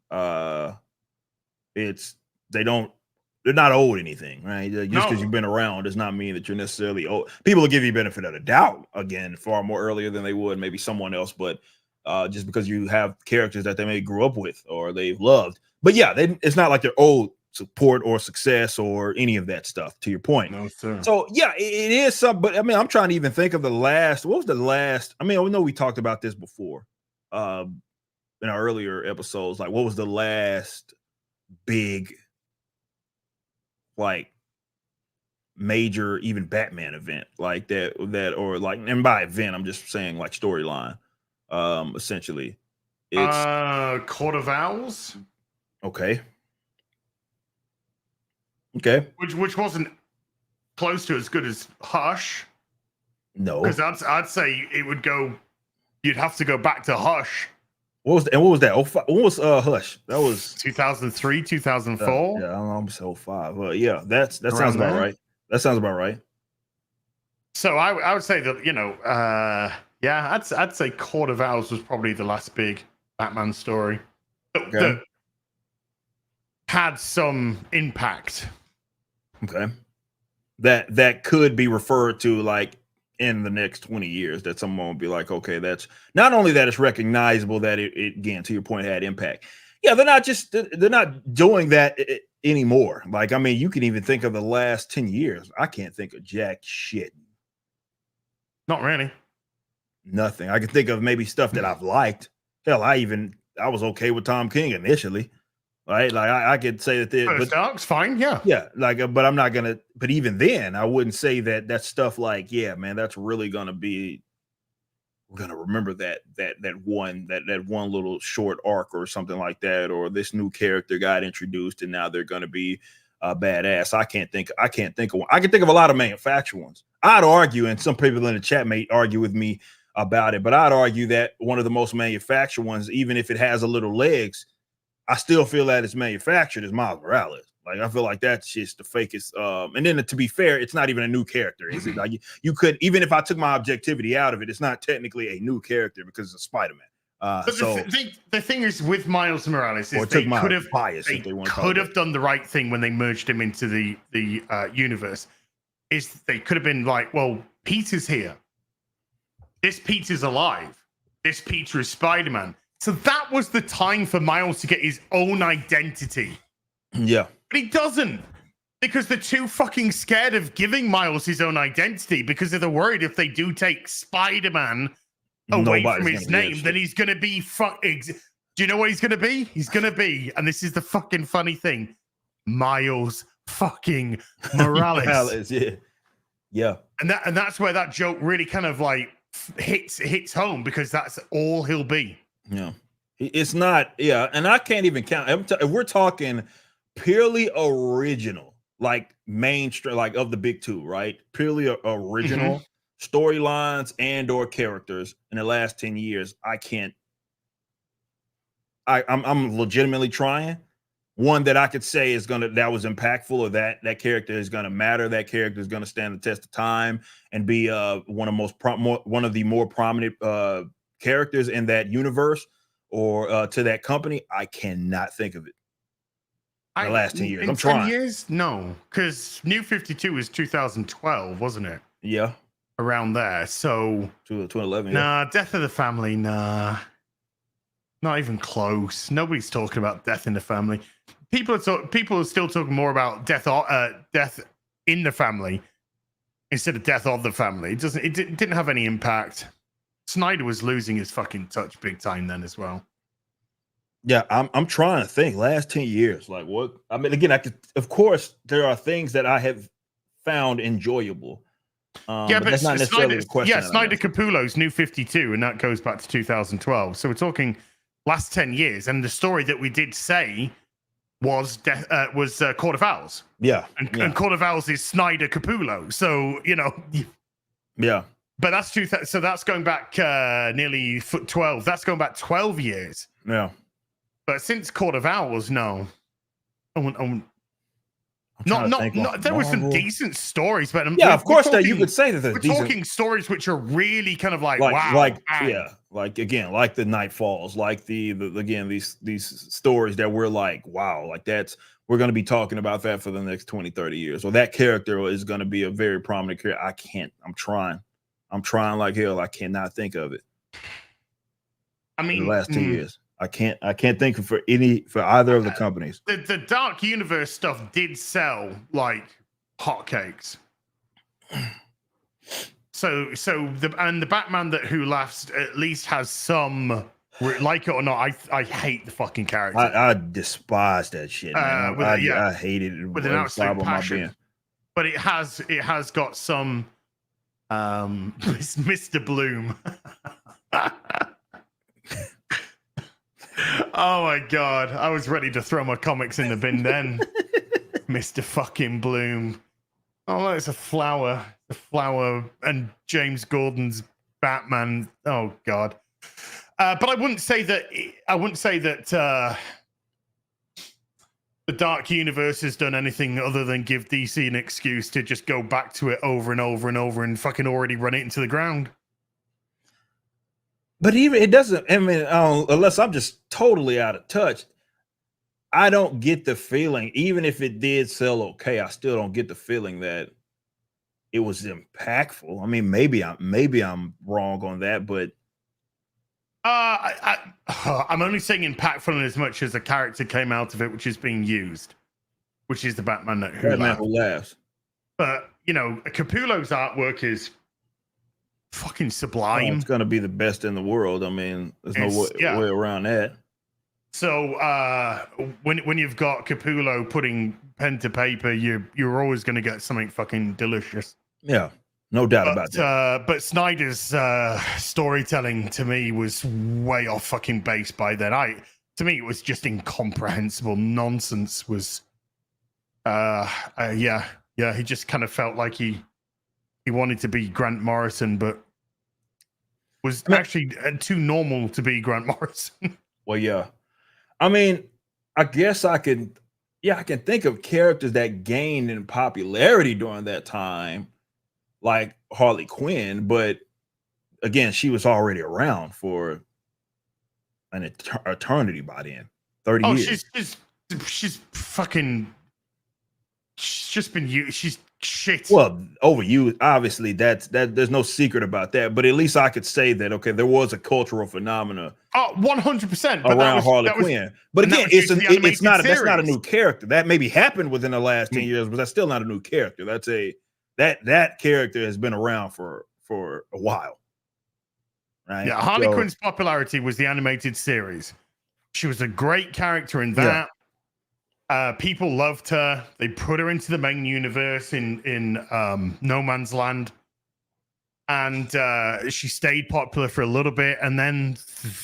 S2: They're not owed anything, right? Just because you've been around does not mean that you're necessarily owed. People will give you benefit of the doubt again far more earlier than they would maybe someone else, but just because you have characters that they may grew up with or they've loved. But yeah, it's not like they're owed support or success or any of that stuff, to your point.
S1: No, sir.
S2: So yeah, it is something, but I mean, I'm trying to even think of what was the last, I mean, I know we talked about this before in our earlier episodes, like what was the last big like major even Batman event like that or like, and by event I'm just saying like storyline. Essentially
S1: it's Court of Owls.
S2: Okay,
S1: which wasn't close to as good as Hush.
S2: No,
S1: because I'd say it would go, you'd have to go back to Hush.
S2: What was that? What was Hush? That was
S1: 2003, 2004.
S2: Yeah, I don't know, almost 05. Yeah, that sounds about right. That sounds about right.
S1: So I would say that, yeah, I'd say Court of Owls was probably the last big Batman story that had some impact.
S2: Okay, that could be referred to like in the next 20 years, that someone will be like, okay, that's not only that it's recognizable that it again, to your point, had impact. Yeah, they're not doing that anymore. Like, I mean, you can even think of the last 10 years. I can't think of jack shit.
S1: Not really.
S2: Nothing. I can think of maybe stuff that I've liked. Hell, I was okay with Tom King initially. Right, like I could say that
S1: First Dark's fine, yeah,
S2: like, but I'm not gonna. But even then, I wouldn't say that stuff like, yeah, man, that's really gonna be. We're gonna remember that one little short arc or something like that, or this new character got introduced and now they're gonna be badass. I can think of one. I can think of a lot of manufactured ones. I'd argue, and some people in the chat may argue with me about it, but I'd argue that one of the most manufactured ones, even if it has a little legs, I still feel that it's manufactured as Miles Morales. Like, I feel like that's just the fakest. And then to be fair, it's not even a new character. Is it? Like you could, even if I took my objectivity out of it, it's not technically a new character because it's a Spider-Man.
S1: But the thing is with Miles Morales is they could have done the right thing when they merged him into the universe. Is they could have been like, well, Peter's here. This Peter's alive. This Peter is Spider-Man. So that was the time for Miles to get his own identity.
S2: Yeah.
S1: But he doesn't, because they're too fucking scared of giving Miles his own identity, because they're worried if they do take Spider-Man away from his name, then he's going to be do you know what he's going to be? He's going to be, and this is the fucking funny thing, Miles fucking Morales.
S2: Morales, yeah. Yeah.
S1: And that's where that joke really kind of like hits home, because that's all he'll be.
S2: Yeah, it's not. Yeah, and I can't even count. If we're talking purely original, like mainstream, like of the big two, right? Purely original storylines and/or characters in the last 10 years, I can't. I'm legitimately trying. One that I could say that was impactful, or that character is gonna matter. That character is gonna stand the test of time and be one of the more prominent characters in that universe or to that company. I cannot think of it. In the last 10 years, I'm trying.
S1: 10 years? No, because New 52 was 2012, wasn't it?
S2: Yeah,
S1: around there. So
S2: 2011.
S1: Nah, Death of the Family. Nah, not even close. Nobody's talking about Death in the Family. People are still talking more about death in the family instead of Death of the Family. It didn't have any impact. Snyder was losing his fucking touch big time then as well.
S2: Yeah, I'm trying to think. Last 10 years, like what? I mean, again, of course, there are things that I have found enjoyable. But that's not necessarily the question.
S1: Yeah, Snyder Capullo's New 52, and that goes back to 2012. So we're talking last 10 years, and the story that we did say was Court of Owls.
S2: Yeah,
S1: and Court of Owls is Snyder Capullo. So
S2: yeah.
S1: But that's 2000. So that's going back nearly 12. That's going back 12 years.
S2: Yeah.
S1: But since Court of Owls, no.
S2: I'm trying to think
S1: Not. There were some
S2: Marvel.
S1: decent stories, but
S2: Yeah, of course that you could say that
S1: we're
S2: these
S1: talking stories which are really kind of like
S2: like
S1: wow,
S2: like again, like the Night Falls, like the again these stories that we're like, wow, like we're going to be talking about that for the next 20, 30 years. Or that character is going to be a very prominent character. I'm trying like hell. I cannot think of it.
S1: I mean,
S2: in the last 2 years. I can't think of for either of the companies.
S1: The Dark Universe stuff did sell like hotcakes. So the Batman who laughs at least has some, like it or not. I hate the fucking character.
S2: I despise that shit, man. I hated it
S1: with an absolute passion. But it has got some Mr. Bloom. Oh my god, I was ready to throw my comics in the bin then. Mr. fucking Bloom. Oh, it's a flower. A flower and James Gordon's Batman. Oh god. But I wouldn't say that the Dark Universe has done anything other than give DC an excuse to just go back to it over and over and over and fucking already run it into the ground.
S2: But even it doesn't, I mean, unless I'm just totally out of touch, I don't get the feeling, even if it did sell okay, I still don't get the feeling that it was impactful. I mean, maybe I'm wrong on that, but
S1: I'm only saying impactful in as much as a character came out of it, which is being used, which is the Batman who laughs. But you know, Capullo's artwork is fucking sublime.
S2: It's gonna be the best in the world. I mean, there's no way around that.
S1: So when you've got Capullo putting pen to paper, you're always going to get something fucking delicious.
S2: Yeah, no doubt about that.
S1: But Snyder's storytelling to me was way off fucking base by then. To me it was just incomprehensible nonsense. He just kind of felt like he wanted to be Grant Morrison, but was actually too normal to be Grant Morrison.
S2: Well, yeah. I mean, I guess I can think of characters that gained in popularity during that time, like Harley Quinn, but again, she was already around for an eternity by then, 30 years.
S1: She's fucking, she's just been used. She's shit.
S2: Well, overused, obviously, that there's no secret about that, but at least I could say that, okay, there was a cultural phenomena
S1: 100%
S2: around Harley Quinn. But again, it's not that's not a new character. That maybe happened within the last 10 years, but that's still not a new character. That's that character has been around for a while. Right?
S1: Yeah, Harley Quinn's popularity was the animated series. She was a great character in that. Yeah. People loved her. They put her into the main universe in No Man's Land. And she stayed popular for a little bit. And then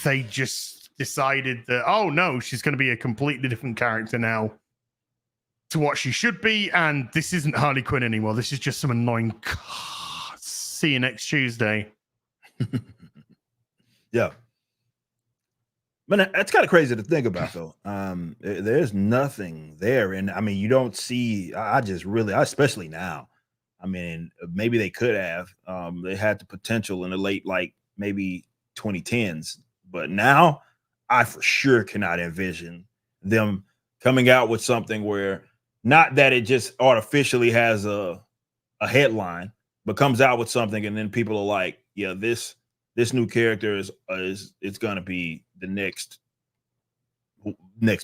S1: they just decided that, oh, no, she's going to be a completely different character now to what she should be. And this isn't Harley Quinn anymore. This is just some annoying... See you next Tuesday.
S2: Yeah. But that's kind of crazy to think about, though. There's nothing there. And I mean, you don't see, especially now, I mean, maybe they could have, they had the potential in the late, like maybe 2010s, but now I for sure cannot envision them coming out with something where not that it just artificially has a headline, but comes out with something. And then people are like, yeah, this new character is going to be the next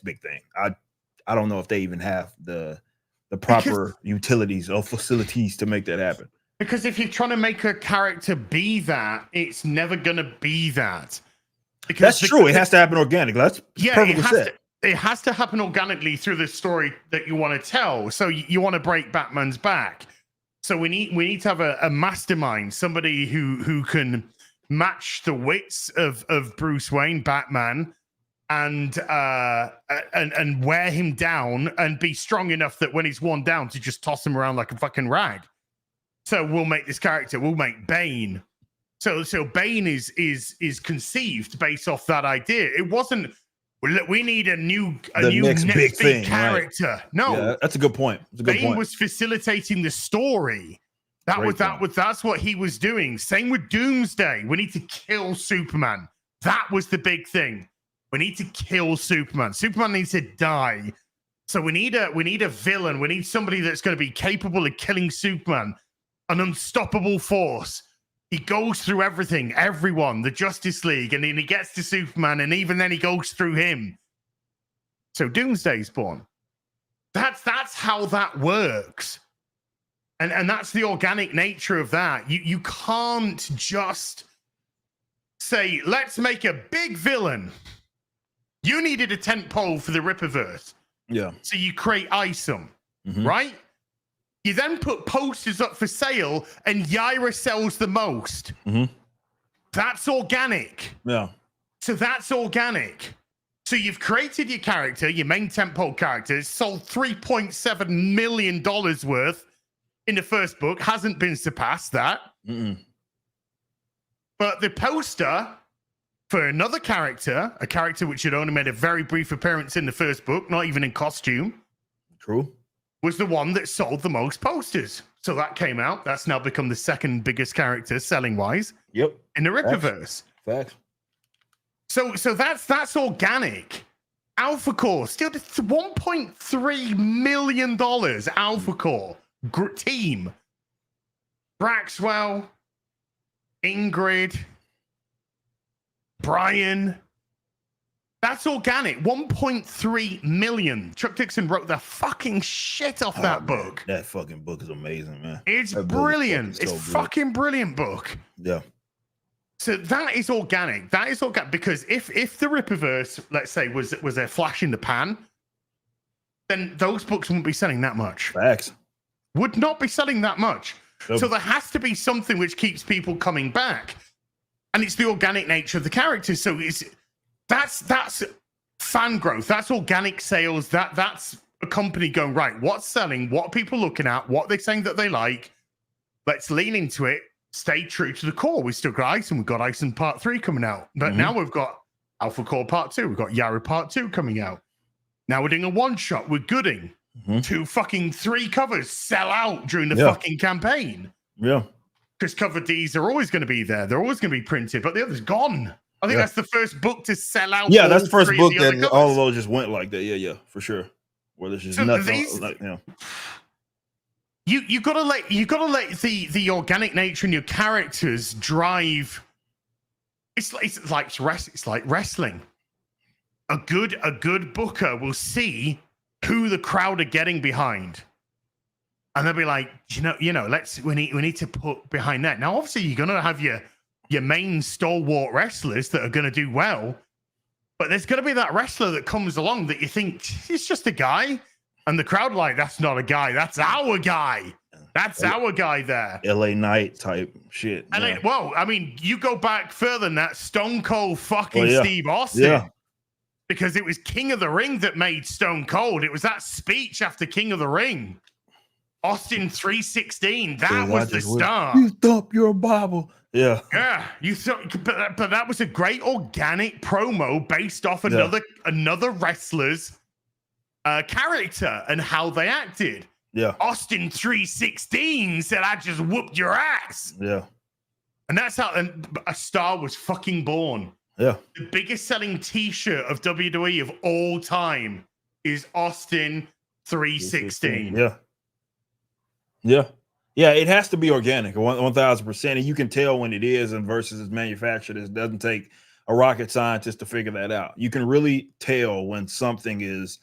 S2: big thing. I don't know if they even have the proper utilities or facilities to make that happen.
S1: Because if you're trying to make a character be that, it's never going to be that.
S2: That's true. It has to happen organically. That's perfectly said.
S1: It has to happen organically through the story that you want to tell. So you want to break Batman's back. So we need to have a mastermind, somebody who can match the wits of Bruce Wayne, Batman, and wear him down and be strong enough that when he's worn down to just toss him around like a fucking rag. So we'll make this character, we'll make Bane So Bane is conceived based off that idea. It wasn't, well, look, we need a new
S2: next big thing,
S1: character. Right. No,
S2: yeah, that's a good point.
S1: Bane was facilitating the story. That's what he was doing. Same with Doomsday. We need to kill Superman. That was the big thing. We need to kill Superman. Superman needs to die. So we need a villain. We need somebody that's going to be capable of killing Superman, an unstoppable force. He goes through everything, everyone, the Justice League, and then he gets to Superman, and even then he goes through him. So Doomsday's born. That's how that works. And that's the organic nature of that. You can't just say, let's make a big villain. You needed a tentpole for the Rippaverse.
S2: Yeah.
S1: So you create Isom, right? You then put posters up for sale and Yaira sells the most. That's organic.
S2: Yeah.
S1: So that's organic. So you've created your character, your main tentpole character, sold $3.7 million worth in the first book, hasn't been surpassed that. But the poster for another character, a character which had only made a very brief appearance in the first book, not even in costume.
S2: True.
S1: Was the one that sold the most posters. So that came out. That's now become the second biggest character selling wise.
S2: Yep.
S1: In the Rippaverse.
S2: Facts.
S1: So that's organic. Alpha Core still $1.3 million. Alpha Core team. Braxwell, Ingrid, Brian. That's organic. 1.3 million. Chuck Dixon wrote the fucking shit off that book.
S2: That fucking book is amazing, man.
S1: It's brilliant. It's fucking brilliant book.
S2: Yeah.
S1: So that is organic. That is organic because if the Rippaverse, let's say, was a flash in the pan, then those books wouldn't be selling that much.
S2: Facts.
S1: Would not be selling that much.
S2: Nope.
S1: So there has to be something which keeps people coming back, and it's the organic nature of the characters. So that's fan growth. That's organic sales. That's a company going, right, what's selling? What are people looking at? What they're saying that they like? Let's lean into it. Stay true to the core. We still got Ice, and we've got Ice in Part 3 coming out. But now we've got Alpha Core Part 2. We've got Yara Part 2 coming out. Now we're doing a one-shot with Gooding. 3 covers sell out during the fucking campaign.
S2: Yeah.
S1: Because cover Ds are always going to be there. They're always going to be printed, but the other's gone. I think that's the first book to sell out.
S2: Yeah, that's the first book that all of those just went like that. Yeah, for sure. Where there's just nothing.
S1: You gotta let the organic nature in your characters drive. It's like wrestling. A good booker will see who the crowd are getting behind, and they'll be like, we need to put behind that. Now, obviously, you're gonna have your main stalwart wrestlers that are gonna do well, but there's gonna be that wrestler that comes along that you think he's just a guy. And the crowd like, that's not a guy. That's our guy. That's our guy there.
S2: LA Knight type shit.
S1: Well, I mean, you go back further than that. Stone Cold fucking Steve Austin.
S2: Yeah.
S1: Because it was King of the Ring that made Stone Cold. It was that speech after King of the Ring. Austin 316. That was the start.
S2: You thump your Bible. Yeah.
S1: Yeah. But that was a great organic promo based off another wrestler's character and how they acted.
S2: Yeah.
S1: Austin 316 said, I just whooped your ass.
S2: Yeah.
S1: And that's how a star was fucking born.
S2: Yeah.
S1: The biggest selling t-shirt of WWE of all time is Austin 316.
S2: Yeah. Yeah. Yeah, it has to be organic, 1,000%. And you can tell when it is and versus it's manufactured. It doesn't take a rocket scientist to figure that out. You can really tell when something is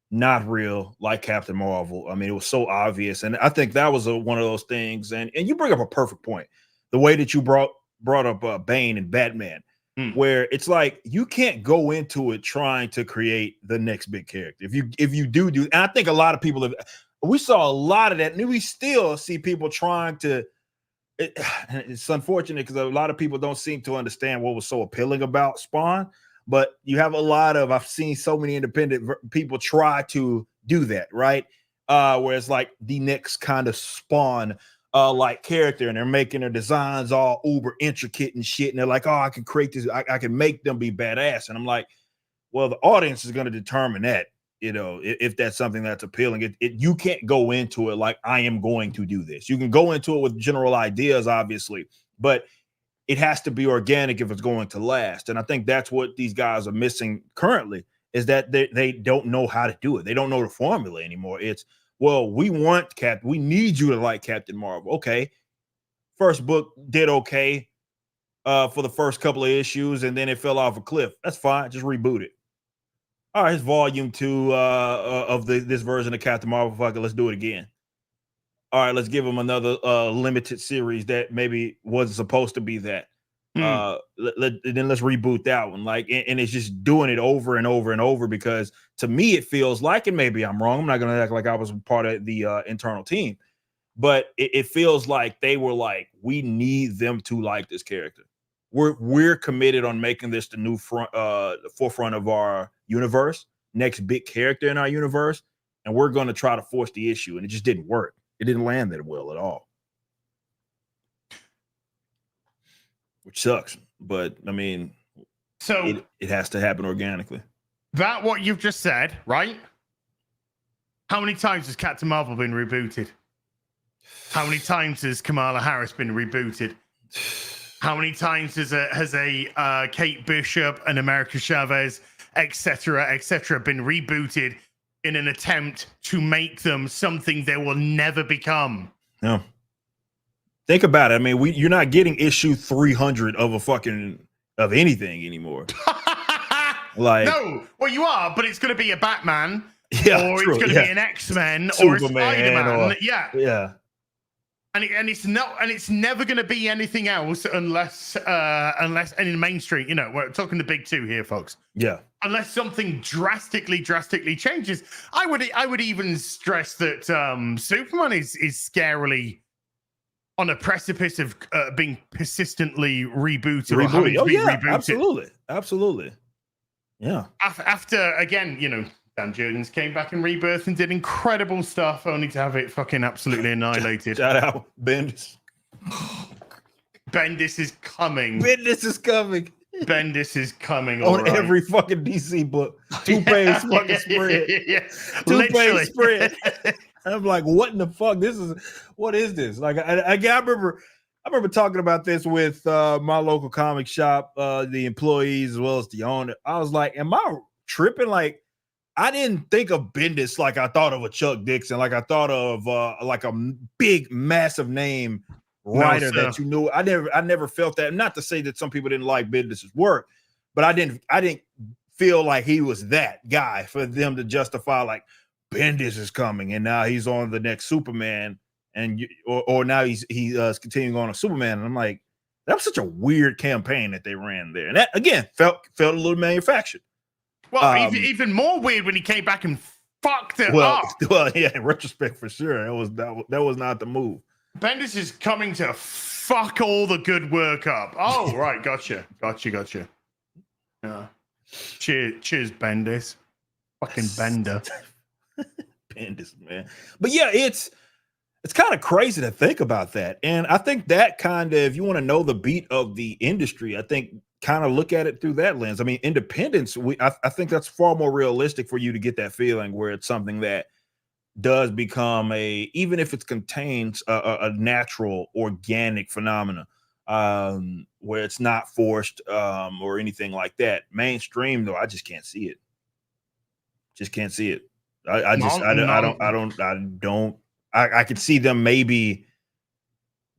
S2: not real, like Captain Marvel. I mean, it was so obvious. And I think that was one of those things. And you bring up a perfect point. The way that you brought up Bane and Batman, where it's like you can't go into it trying to create the next big character. If you do, and I think a lot of people we saw a lot of that, and we still see people trying to. It's unfortunate because a lot of people don't seem to understand what was so appealing about Spawn. But you have I've seen so many independent people try to do that, right? Where it's like the next kind of Spawn like character, and they're making their designs all uber intricate and shit. And they're like, oh, I can create this, I can make them be badass. And I'm like, well, the audience is going to determine that, if that's something that's appealing. You can't go into it like, I am going to do this. You can go into it with general ideas, obviously, but it has to be organic if it's going to last. And I think that's what these guys are missing currently, is that they don't know how to do it. They don't know the formula anymore. It's, well, we need you to like Captain Marvel. Okay. First book did okay for the first couple of issues, and then it fell off a cliff. That's fine. Just reboot it. All right, it's volume 2 of this version of Captain Marvel. Fuck it, let's do it again. All right, let's give them another limited series that maybe wasn't supposed to be that. Then let's reboot that one. Like, and it's just doing it over and over and over, because to me it feels like, and maybe I'm wrong, I'm not gonna act like I was part of the internal team, but it feels like they were like, we need them to like this character. We're committed on making this the new the forefront of our universe, next big character in our universe, and we're going to try to force the issue. And it just didn't work. It didn't land that well at all, which sucks. But I mean,
S1: so
S2: it has to happen organically.
S1: That what you've just said, right? How many times has Captain Marvel been rebooted? How many times has Kamala Harris been rebooted? How many times has a Kate Bishop and America Chavez, etc., been rebooted in an attempt to make them something they will never become?
S2: No. Think about it. I mean, you're not getting issue 300 of anything anymore. Like,
S1: no, well, you are, but it's going to be a Batman,
S2: yeah,
S1: or
S2: true,
S1: it's going to be an X-Men, or a Spider-Man,
S2: yeah.
S1: And it's never going to be anything else unless in the mainstream, we're talking the big two here, folks.
S2: Yeah.
S1: Unless something drastically changes. I would even stress that Superman is scarily on a precipice of being persistently rebooted. Or having to be rebooted.
S2: Absolutely. Yeah.
S1: After, again, Dan Jurgens came back in Rebirth and did incredible stuff, only to have it fucking absolutely annihilated.
S2: Shout out Bendis.
S1: Bendis is coming.
S2: Bendis is coming
S1: on
S2: every fucking DC book. 2-page fucking spread.
S1: Yeah.
S2: 2-page spread. I'm like, what in the fuck? What is this? Like, I remember talking about this with my local comic shop, the employees as well as the owner. I was like, am I tripping? Like, I didn't think of Bendis like I thought of a Chuck Dixon, like I thought of like a big, massive name writer that you knew. I never felt that. Not to say that some people didn't like Bendis's work, but I didn't feel like he was that guy for them to justify like Bendis is coming and now he's on the next Superman, and or now he's continuing on a Superman. And I'm like, that was such a weird campaign that they ran there, and that again felt a little manufactured.
S1: Well, even more weird when he came back and fucked it up.
S2: Well, yeah, in retrospect, for sure, that was not the move.
S1: Bendis is coming to fuck all the good work up. Oh, right, gotcha. Yeah. Cheers, Bendis. Fucking Bender.
S2: Bendis, man. But yeah, it's kind of crazy to think about that, and I think that kind of, if you want to know the beat of the industry, I think kind of look at it through that lens. I mean, independence, I think that's far more realistic for you to get that feeling where it's something that does become even if it contains a natural, organic phenomena, where it's not forced or anything like that. Mainstream, though, I just can't see it. I could see them maybe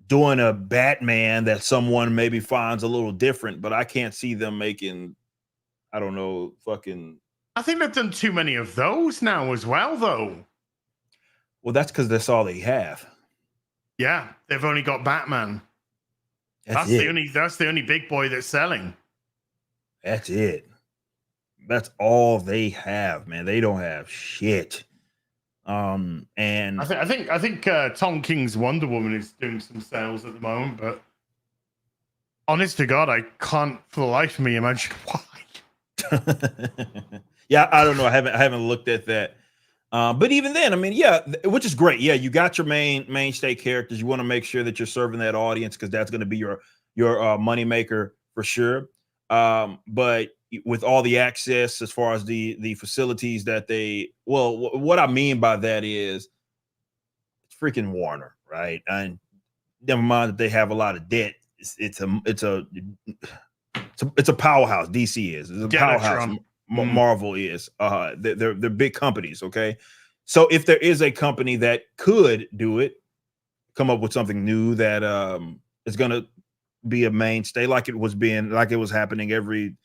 S2: doing a Batman that someone maybe finds a little different, but I can't see them making, I don't know, fucking.
S1: I think they've done too many of those now as well, though.
S2: Well, that's because that's all they have.
S1: Yeah, they've only got Batman. That's the only big boy that's selling.
S2: That's it. That's all they have, man. They don't have shit. And
S1: I think Tom King's Wonder Woman is doing some sales at the moment, but honest to God, I can't for the life of me imagine why.
S2: Yeah, I don't know. I haven't looked at that. But even then, I mean, yeah, which is great. Yeah, you got your mainstay characters. You want to make sure that you're serving that audience because that's going to be your money maker for sure. But with all the access as far as the facilities that what I mean by that is it's freaking Warner, right? And never mind that they have a lot of debt. It's a powerhouse. DC is. It's a powerhouse. Marvel is. They're big companies. Okay, so if there is a company that could do it, come up with something new that is going to be a mainstay, like it was happening every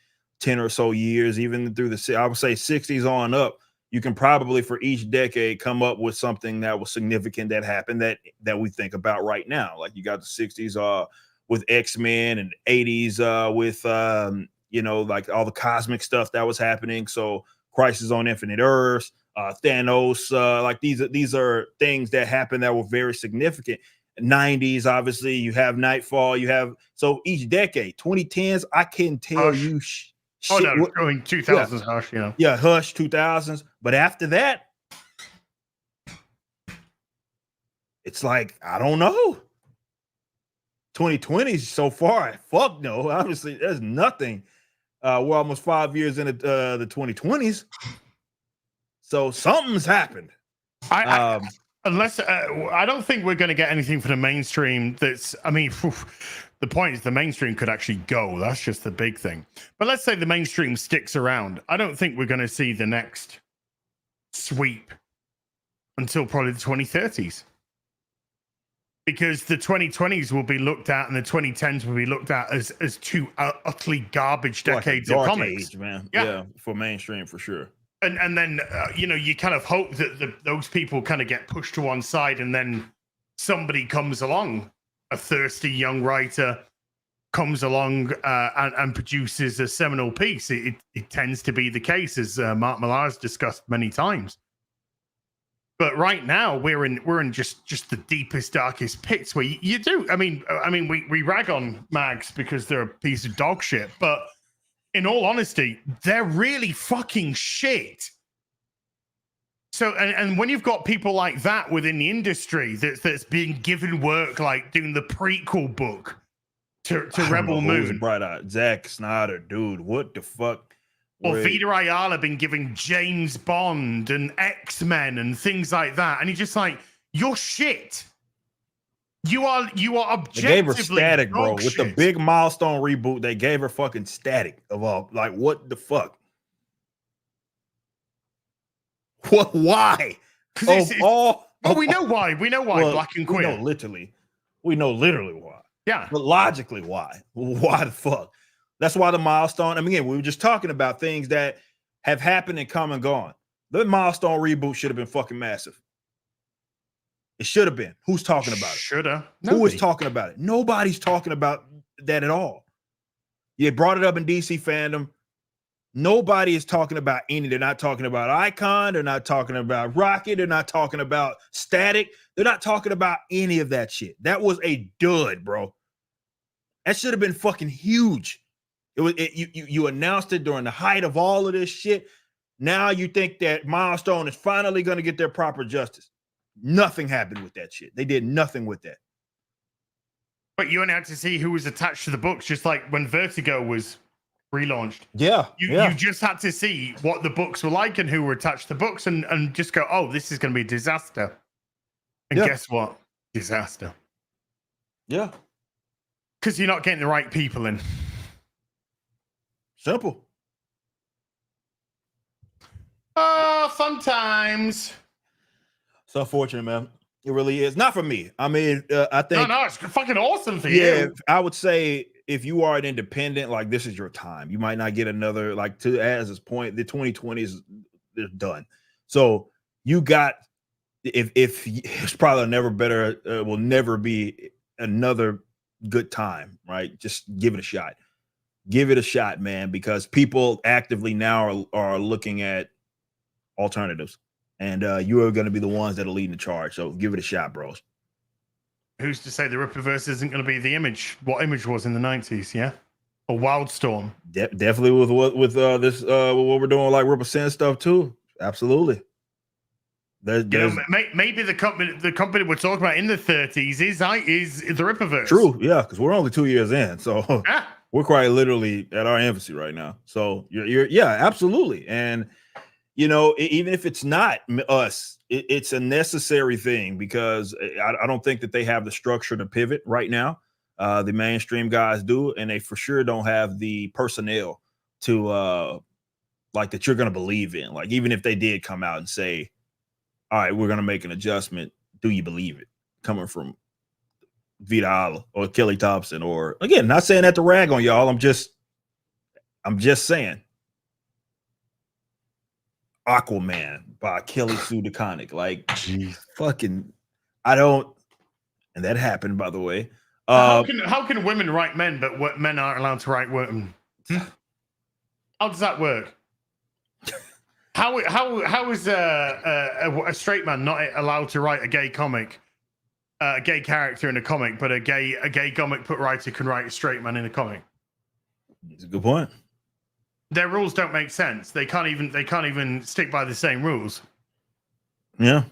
S2: 10 or so years, even through I would say 60s on up. You can probably for each decade come up with something that was significant that happened that we think about right now. Like you got the 60s with X-Men and 80s with like all the cosmic stuff that was happening. So Crisis on Infinite Earths, Thanos, like these are things that happened that were very significant. 90s, obviously, you have Nightfall, so each decade, 2010s, I can tell
S1: Hush.
S2: you
S1: Oh no, going 2000s,
S2: yeah.
S1: Hush,
S2: Yeah, Hush, 2000s. But after that, it's like, I don't know. 2020s so far, fuck no. Obviously, there's nothing. We're almost 5 years into the 2020s. So something's happened.
S1: Unless I don't think we're going to get anything for the mainstream. The point is the mainstream could actually go. That's just the big thing. But let's say the mainstream sticks around. I don't think we're going to see the next sweep until probably the 2030s. Because the 2020s will be looked at and the 2010s will be looked at as two utterly garbage decades
S2: like
S1: of comics.
S2: Age, man. Yeah, for mainstream, for sure.
S1: And then, you kind of hope that those people kind of get pushed to one side and then somebody comes along, a thirsty young writer comes along and produces a seminal piece. It tends to be the case, as Mark Millar has discussed many times. But right now we're in just the deepest, darkest pits where you do. I mean, we rag on mags because they're a piece of dog shit, but in all honesty, they're really fucking shit. So, and when you've got people like that within the industry that's being given work, like doing the prequel book to Rebel Moon,
S2: bright-eyed Zack Snyder, dude, what the fuck?
S1: Or Vita Ayala been giving James Bond and X-Men and things like that, and you're just like, you're shit. You are objectively.
S2: They gave her static, bro.
S1: Shit.
S2: With the big milestone reboot, they gave her fucking static of all. Like, what the fuck? What? Why?
S1: Well, we know why. We know why. Black and queer.
S2: We know literally why.
S1: Yeah.
S2: But logically, why? Why the fuck? That's why the milestone. I mean, again, we were just talking about things that have happened and come and gone. The milestone reboot should have been fucking massive. It should have been. Who's talking about it?
S1: Shoulda.
S2: Who is talking about it? Nobody's talking about that at all. You brought it up in DC fandom. Nobody is talking about any. They're not talking about Icon. They're not talking about Rocket. They're not talking about Static. They're not talking about any of that shit. That was a dud, bro. That should have been fucking huge. You announced it during the height of all of this shit. Now you think that Milestone is finally going to get their proper justice. Nothing happened with that shit. They did nothing with that.
S1: But you only had to see who was attached to the books, just like when Vertigo was relaunched.
S2: Yeah.
S1: You just had to see what the books were like and who were attached to the books and just go, oh, this is going to be a disaster. And guess what? Disaster.
S2: Yeah.
S1: Because you're not getting the right people in.
S2: Simple.
S1: Fun times.
S2: It's unfortunate, man. It really is. Not for me. I mean, I think.
S1: No, it's fucking awesome for you.
S2: Yeah, I would say if you are an independent, like this is your time. You might not get another, like to Az's point, the 2020s is done. So you got, if it's probably will never be another good time, right? Just give it a shot. Give it a shot, man, because people actively now are looking at alternatives. And you are going to be the ones that are leading the charge. So give it a shot, bros.
S1: Who's to say the Rippaverse isn't going to be the image? What image was in the 90s, yeah? Or Wildstorm?
S2: Definitely with this what we're doing, like Ripper Sin stuff too. Absolutely. There's
S1: maybe the company we're talking about in the 30s is the Rippaverse.
S2: True, yeah, because we're only 2 years in, so
S1: Yeah.
S2: we're quite literally at our infancy right now. So you're yeah, absolutely. And even if it's not us, it's a necessary thing because I don't think that they have the structure to pivot right now. The mainstream guys do, and they for sure don't have the personnel to like that you're going to believe in. Like even if they did come out and say, "All right, we're going to make an adjustment," do you believe it? Coming from Vita Ala or Kelly Thompson, or again, not saying that to rag on y'all. I'm just saying. Aquaman by Kelly Sue DeConnick. Like, fucking, I don't, and that happened, by the way.
S1: How can women write men, but men aren't allowed to write women? How does that work? How is a straight man not allowed to write a gay comic, a gay character in a comic, but a gay comic book writer can write a straight man in a comic?
S2: It's a good point.
S1: Their rules don't make sense. They can't even stick by the same rules.
S2: Yeah.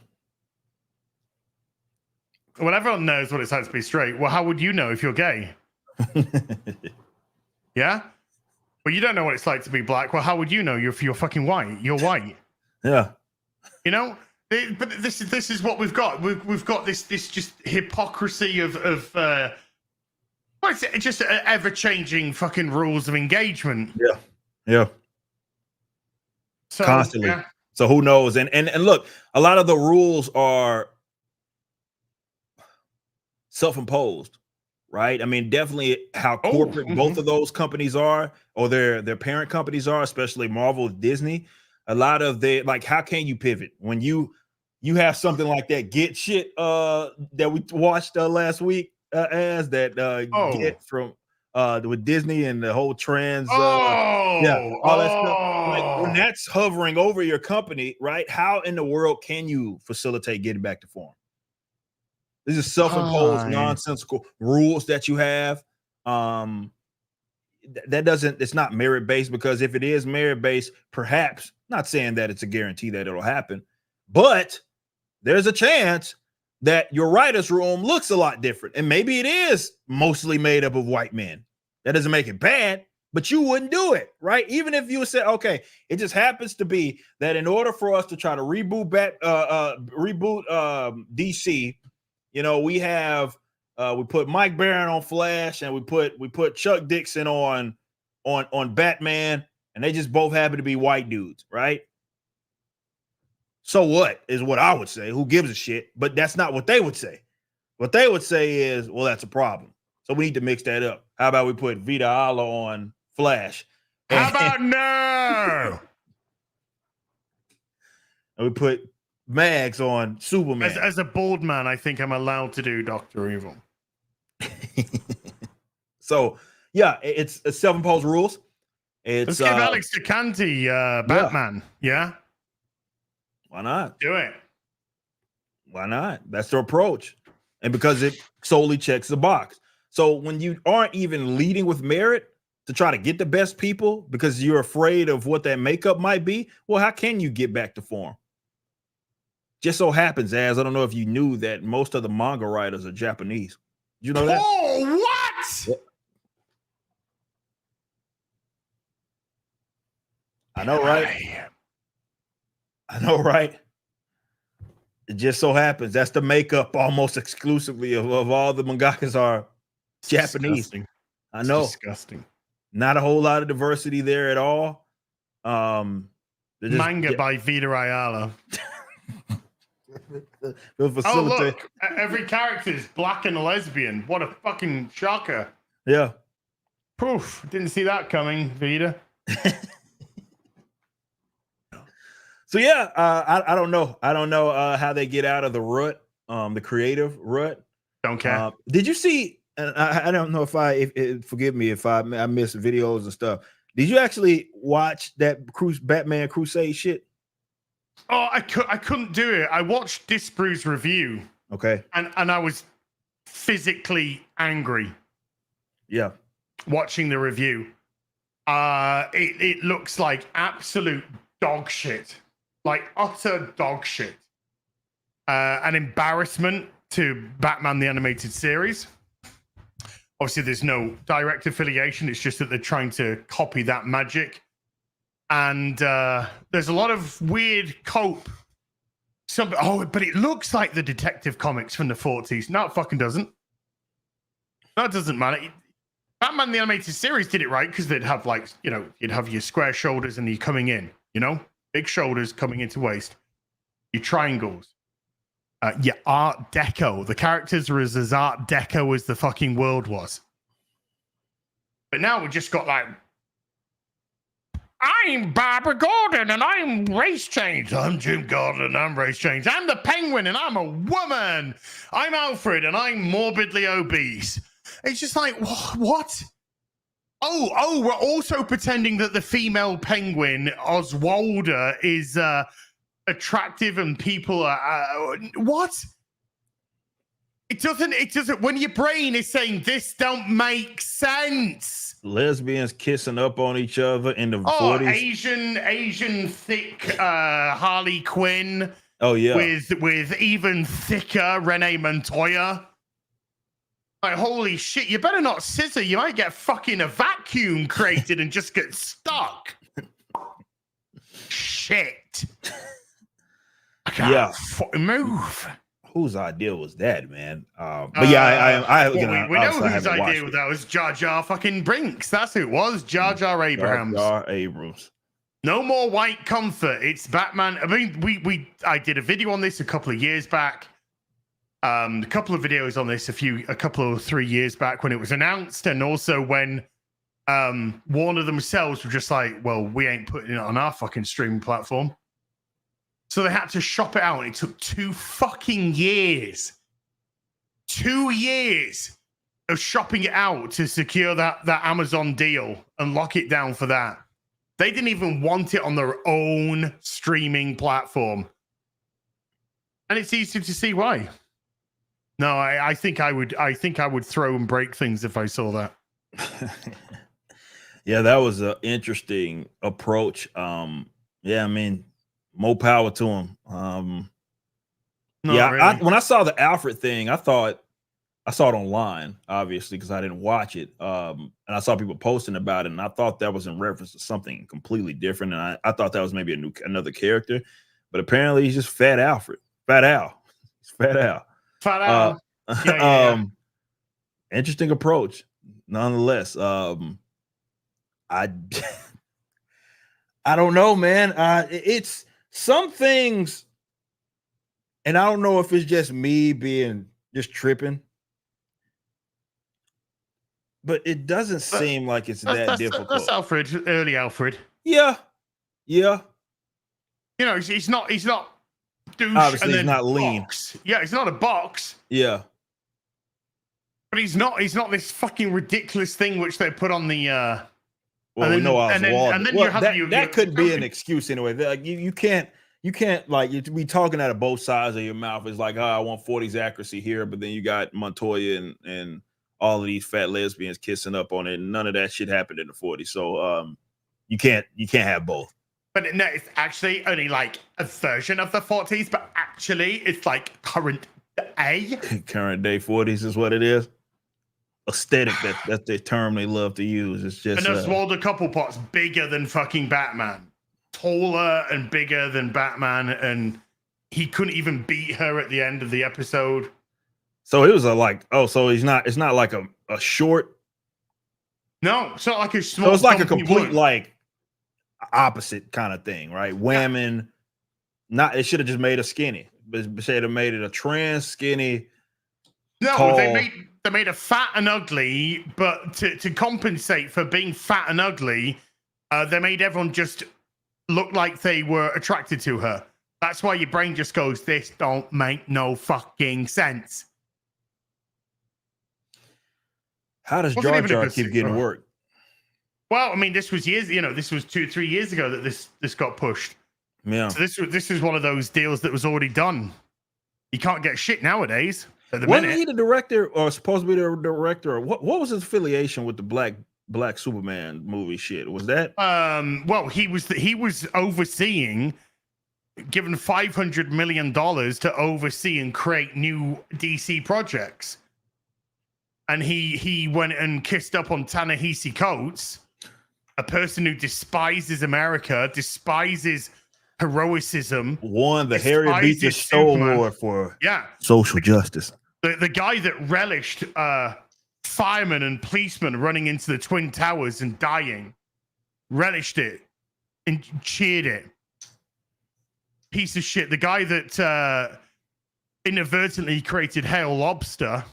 S1: Well, everyone knows what it's like to be straight. Well, how would you know if you're gay? Yeah? Well, you don't know what it's like to be black. Well, how would you know if you're fucking white? You're white.
S2: Yeah.
S1: But this is what we've got. We've got this just hypocrisy of well, it's just ever changing fucking rules of engagement.
S2: Yeah. Yeah.
S1: So,
S2: constantly.
S1: Yeah.
S2: So who knows? And look, a lot of the rules are self-imposed, right? I mean, definitely how corporate both of those companies are, or their parent companies are, especially Marvel, Disney. A lot of like, how can you pivot when you have something like that Get shit that we watched last week Get from with Disney and the whole trans all that stuff. Like when that's hovering over your company, right? How in the world can you facilitate getting back to form? These are self-imposed nonsensical rules that you have. It's not merit-based, because if it is merit-based, perhaps, not saying that it's a guarantee that it'll happen, but there's a chance that your writer's room looks a lot different. And maybe it is mostly made up of white men. That doesn't make it bad, but you wouldn't do it, right? Even if you said, okay, it just happens to be that in order for us to try to reboot DC, we put Mike Barron on Flash, and we put Chuck Dixon on Batman, and they just both happen to be white dudes, right? So what is what I would say? Who gives a shit? But that's not what they would say. What they would say is, well, that's a problem. So we need to mix that up. How about we put Vita Ala on Flash?
S1: How about no?
S2: And we put Mags on Superman.
S1: As a bald man, I think I'm allowed to do Dr. Evil.
S2: So yeah, it's self-imposed rules.
S1: Let's give Alex DeCanti Batman. Yeah.
S2: Why not?
S1: Do it.
S2: Why not? That's their approach. And because it solely checks the box. So when you aren't even leading with merit to try to get the best people because you're afraid of what that makeup might be, well, how can you get back to form? Just so happens, I don't know if you knew that most of the manga writers are Japanese. Did you know that?
S1: Oh, what?
S2: Yep. I know, right? I know, right? It just so happens that's the makeup almost exclusively of all the mangakas are Japanese.
S1: Disgusting.
S2: I know.
S1: It's disgusting.
S2: Not a whole lot of diversity there at all.
S1: Manga by Vita Ayala.
S2: Oh,
S1: look. Every character is black and a lesbian. What a fucking shocker.
S2: Yeah.
S1: Poof. Didn't see that coming, Vita.
S2: So yeah, I don't know. I don't know how they get out of the rut, the creative rut.
S1: Don't care.
S2: Did you see? And I don't know if forgive me if I missed videos and stuff. Did you actually watch that Batman Crusade shit?
S1: Oh, I couldn't do it. I watched Disbrew's review.
S2: Okay.
S1: And I was physically angry.
S2: Yeah.
S1: Watching the review. It looks like absolute dog shit. Like utter dog shit. an embarrassment to Batman the Animated Series. Obviously, there's no direct affiliation. It's just that they're trying to copy that magic. And there's a lot of weird cope. But it looks like the Detective Comics from the 40s. No, it fucking doesn't. No, it doesn't matter. Batman the Animated Series did it right because they'd have you'd have your square shoulders and you're coming in, big shoulders coming into waist. Your triangles. Your Art Deco. The characters were as Art Deco as the fucking world was. But now we've just got I'm Barbara Gordon and I'm race changed. I'm Jim Gordon and I'm race changed. I'm the Penguin and I'm a woman. I'm Alfred and I'm morbidly obese. It's just like, what? Oh, we're also pretending that the female Penguin, Oswalda, is attractive and people are... what? It doesn't, when your brain is saying this don't make sense.
S2: Lesbians kissing up on each other in the 40s.
S1: Asian thick Harley Quinn.
S2: Oh yeah,
S1: with even thicker Renee Montoya. Like, holy shit! You better not scissor. You might get fucking a vacuum created and just get stuck. Shit! I can't move.
S2: Whose idea was that, man? But yeah,
S1: we know whose idea that was. Jar Jar fucking Brinks. That's who it was. Jar Jar Abrams.
S2: Jar Jar Abrams.
S1: No more white comfort. It's Batman. I mean, I did a video on this a couple of years back. A couple of videos on this a couple of 3 years back when it was announced, and also when Warner themselves were just like, well, we ain't putting it on our fucking streaming platform. So they had to shop it out, and it took 2 fucking years. 2 years of shopping it out to secure that Amazon deal and lock it down for that. They didn't even want it on their own streaming platform. And it's easy to see why. No, I think I would throw and break things if I saw that.
S2: Yeah, that was an interesting approach. Yeah, I mean, more power to him. Really. When I saw the Alfred thing, I saw it online, obviously, because I didn't watch it. And I saw people posting about it, and I thought that was in reference to something completely different. And I thought that was maybe another character, but apparently he's just Fat Alfred. Fat Al. He's Fat Al.
S1: Fat Al. Yeah.
S2: Interesting approach, nonetheless. I don't know, man. It's some things, and I don't know if it's just me being just tripping, but it doesn't seem like it's that difficult.
S1: That's Alfred, early Alfred.
S2: Yeah.
S1: He's not douche.
S2: Obviously,
S1: and then
S2: he's not lean.
S1: Box. Yeah, he's not a box.
S2: Yeah.
S1: But he's not this fucking ridiculous thing which they put on the
S2: well, we know Oswald.
S1: And then
S2: well,
S1: you have
S2: that could be an excuse anyway. Like you can't like you be talking out of both sides of your mouth. It's like, I want 40s accuracy here, but then you got Montoya and all of these fat lesbians kissing up on it. And none of that shit happened in the 40s. So you can't have both.
S1: But no, it's actually only like a version of the 40s, but actually it's like current day.
S2: Current day 40s is what it is. Aesthetic, that's the term they love to use. It's just
S1: and Oswald Cobblepot's bigger than fucking Batman, taller and bigger than Batman, and he couldn't even beat her at the end of the episode.
S2: So it was so it's not like a short.
S1: No, it's not like a small.
S2: So it's like a complete like opposite kind of thing, right? Women, it should have just made her skinny, but they should have made it a trans skinny.
S1: No,
S2: tall.
S1: They made her fat and ugly, but to compensate for being fat and ugly, they made everyone just look like they were attracted to her. That's why your brain just goes, this don't make no fucking sense.
S2: How does Jar Jar keep getting work?
S1: Well, I mean, this was 2-3 years ago that this got pushed.
S2: Yeah.
S1: So this was one of those deals that was already done. You can't get shit nowadays.
S2: Wasn't he the director, or supposed to be the director? Or what was his affiliation with the Black Superman movie shit? Was that?
S1: Well, he was overseeing. given $500 million to oversee and create new DC projects. And he went and kissed up on Ta-Nehisi Coates, a person who despises America, despises heroicism.
S2: Won the Harriet Beecher Stowe Award for social justice.
S1: The guy that relished firemen and policemen running into the Twin Towers and dying, relished it and cheered it. Piece of shit. The guy that inadvertently created Hail Lobster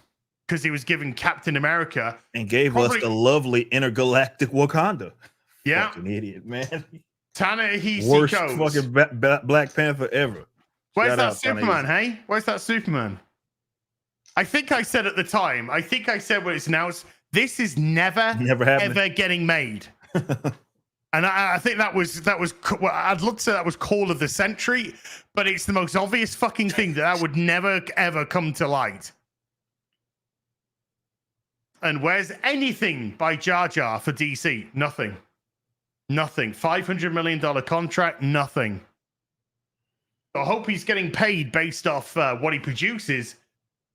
S1: because he was given Captain America
S2: and gave us the lovely intergalactic Wakanda.
S1: Yeah,
S2: fucking idiot, man.
S1: Ta-Nehisi
S2: Worst
S1: Coates.
S2: fucking Black Panther ever.
S1: Where's that Superman? Hey, where's that Superman? I think I said at the time. I think I said when it's announced. This is never ever getting made. And I think that was. Well, I'd love to say that was call of the century, but it's the most obvious fucking thing that would never ever come to light. And where's anything by Jar Jar for DC? Nothing. $500 million contract. Nothing. I hope he's getting paid based off what he produces.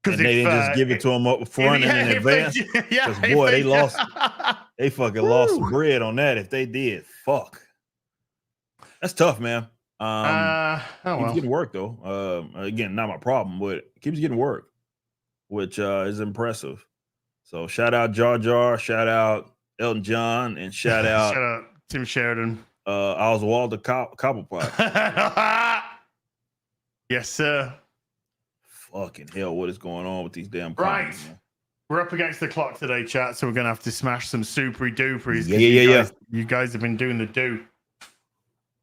S2: Because they didn't just give it to him up front and in advance. Because boy, they lost. They fucking lost some bread on that. If they did, fuck. That's tough, man. Keeps getting work though. Again, not my problem, but keeps getting work, which is impressive. So shout out Jar Jar, shout out Elton John, and shout out
S1: Tim Sheridan,
S2: Oswald Cobblepot.
S1: Yes, sir.
S2: Fucking hell, what is going on with these damn
S1: right?
S2: comments, man?
S1: We're up against the clock today, chat, so we're gonna have to smash some supery duperies.
S2: Yeah.
S1: You guys have been doing the do.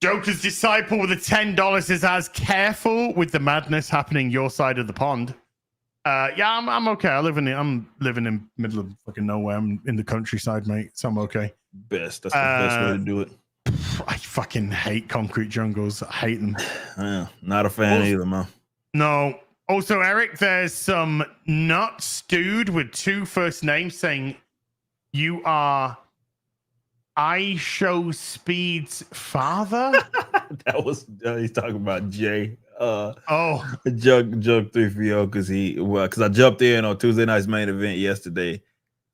S1: Joker's disciple with the $10 says, "As careful with the madness happening your side of the pond." Yeah, I'm okay. I'm living in middle of fucking nowhere. I'm in the countryside, mate. So I'm okay.
S2: That's the best way to do it.
S1: I fucking hate concrete jungles. I hate them.
S2: Yeah, not a fan either, man.
S1: No. Also, Eric, there's some nuts dude with 2 first names saying you are I Show Speed's father.
S2: That was he's talking about Jay.
S1: Jug
S2: 3 because I jumped in on Tuesday night's main event yesterday.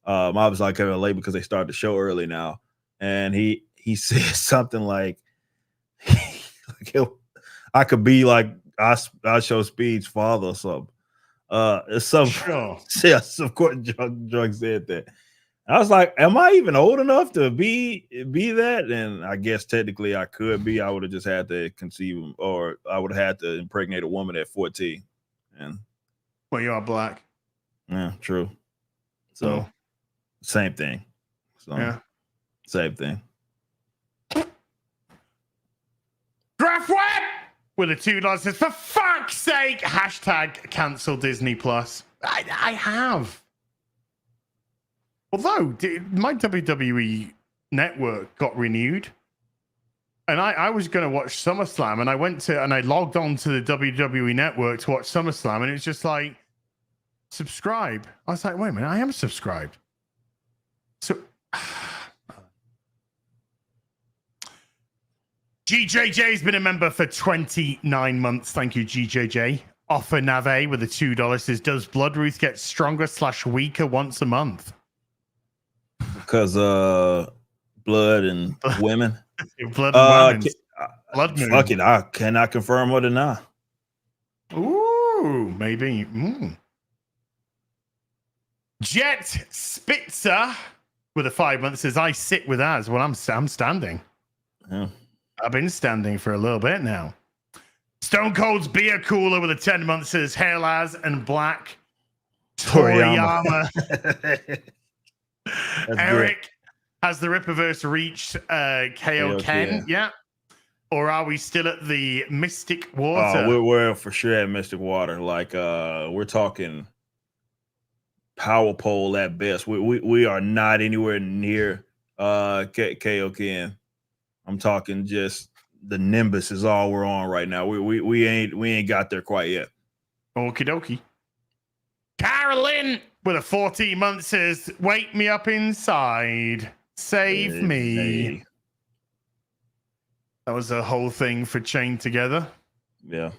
S2: Obviously I came in late because they started the show early now, and he said something like I could be like I Show Speed's father or something.
S1: Sure.
S2: Yes, of course, Drug said that. I was like, am I even old enough to be that? And I guess technically I could be. I would have just had to conceive him, or I would have had to impregnate a woman at 14. And
S1: well, you are black.
S2: Yeah, true. So same thing. So
S1: yeah,
S2: same thing.
S1: Draft Web with a $2 says, for fuck's sake, hashtag cancel Disney Plus. I have. Although my WWE network got renewed, and I was going to watch SummerSlam, and I logged on to the WWE network to watch SummerSlam, and it's just like, subscribe. I was like, wait a minute, I am subscribed. So GJJ's been a member for 29 months. Thank you, GJJ. Offer Nave with a $2 says, does Bloodruth get stronger / weaker once a month?
S2: Because blood and women.
S1: Blood and women.
S2: Blood moon. Fuck it, I cannot confirm or deny.
S1: Ooh, maybe. Jet Spitzer with a 5 month says, I sit with Az. Well, I'm standing.
S2: Yeah.
S1: I've been standing for a little bit now. Stone Cold's beer cooler with a 10 month says, Hail Az and Black Toriyama. Eric, good. Has the Rippaverse reached KO Ken? Yeah. Or are we still at the Mystic Water?
S2: We're for sure at Mystic Water. Like we're talking power pole at best. We are not anywhere near KO Ken. I'm talking just the Nimbus is all we're on right now. We ain't got there quite yet.
S1: Okie dokie. Carolyn with a 14 month says, wake me up inside. Save me. That was a whole thing for Chained Together.
S2: Yeah.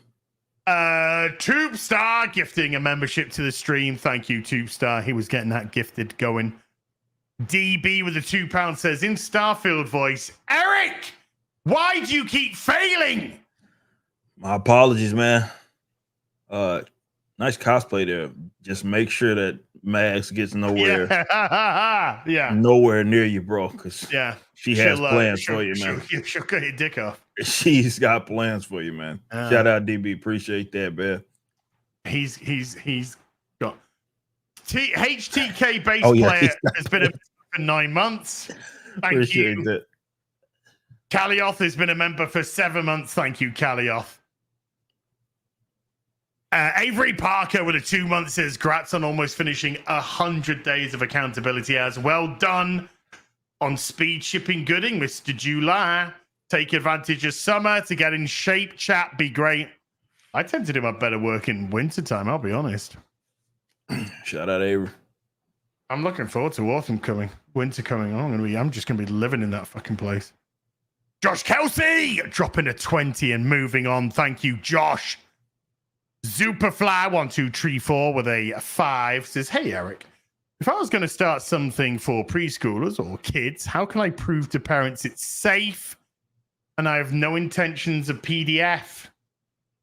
S1: Tubestar gifting a membership to the stream. Thank you, Tubestar. He was getting that gifted going. DB with the £2 says, in Starfield voice, Eric, why do you keep failing?
S2: My apologies, man. Nice cosplay there. Just make sure that Max gets nowhere nowhere near you, bro, because she has plans for you, man.
S1: She'll cut your dick off.
S2: She's got plans for you, man. Shout out DB. Appreciate that, man.
S1: He's got HTK bass player has been a for 9 months. Thank you. That. Kalioth has been a member for 7 months. Thank you, Kalioth. Avery Parker with a 2 month says, "Grats on almost finishing 100 days of accountability as well done on speed shipping gooding, Mr. July. Take advantage of summer to get in shape. Chat, be great." I tend to do my better work in wintertime, I'll be honest.
S2: Shout out Avery.
S1: I'm looking forward to autumn coming, winter coming. I'm just gonna be living in that fucking place. Josh Kelsey dropping a 20 and moving on. Thank you, Josh. Superfly1234 with a 5 says, "Hey Eric, if I was going to start something for preschoolers or kids, how can I prove to parents it's safe and I have no intentions of PDF?"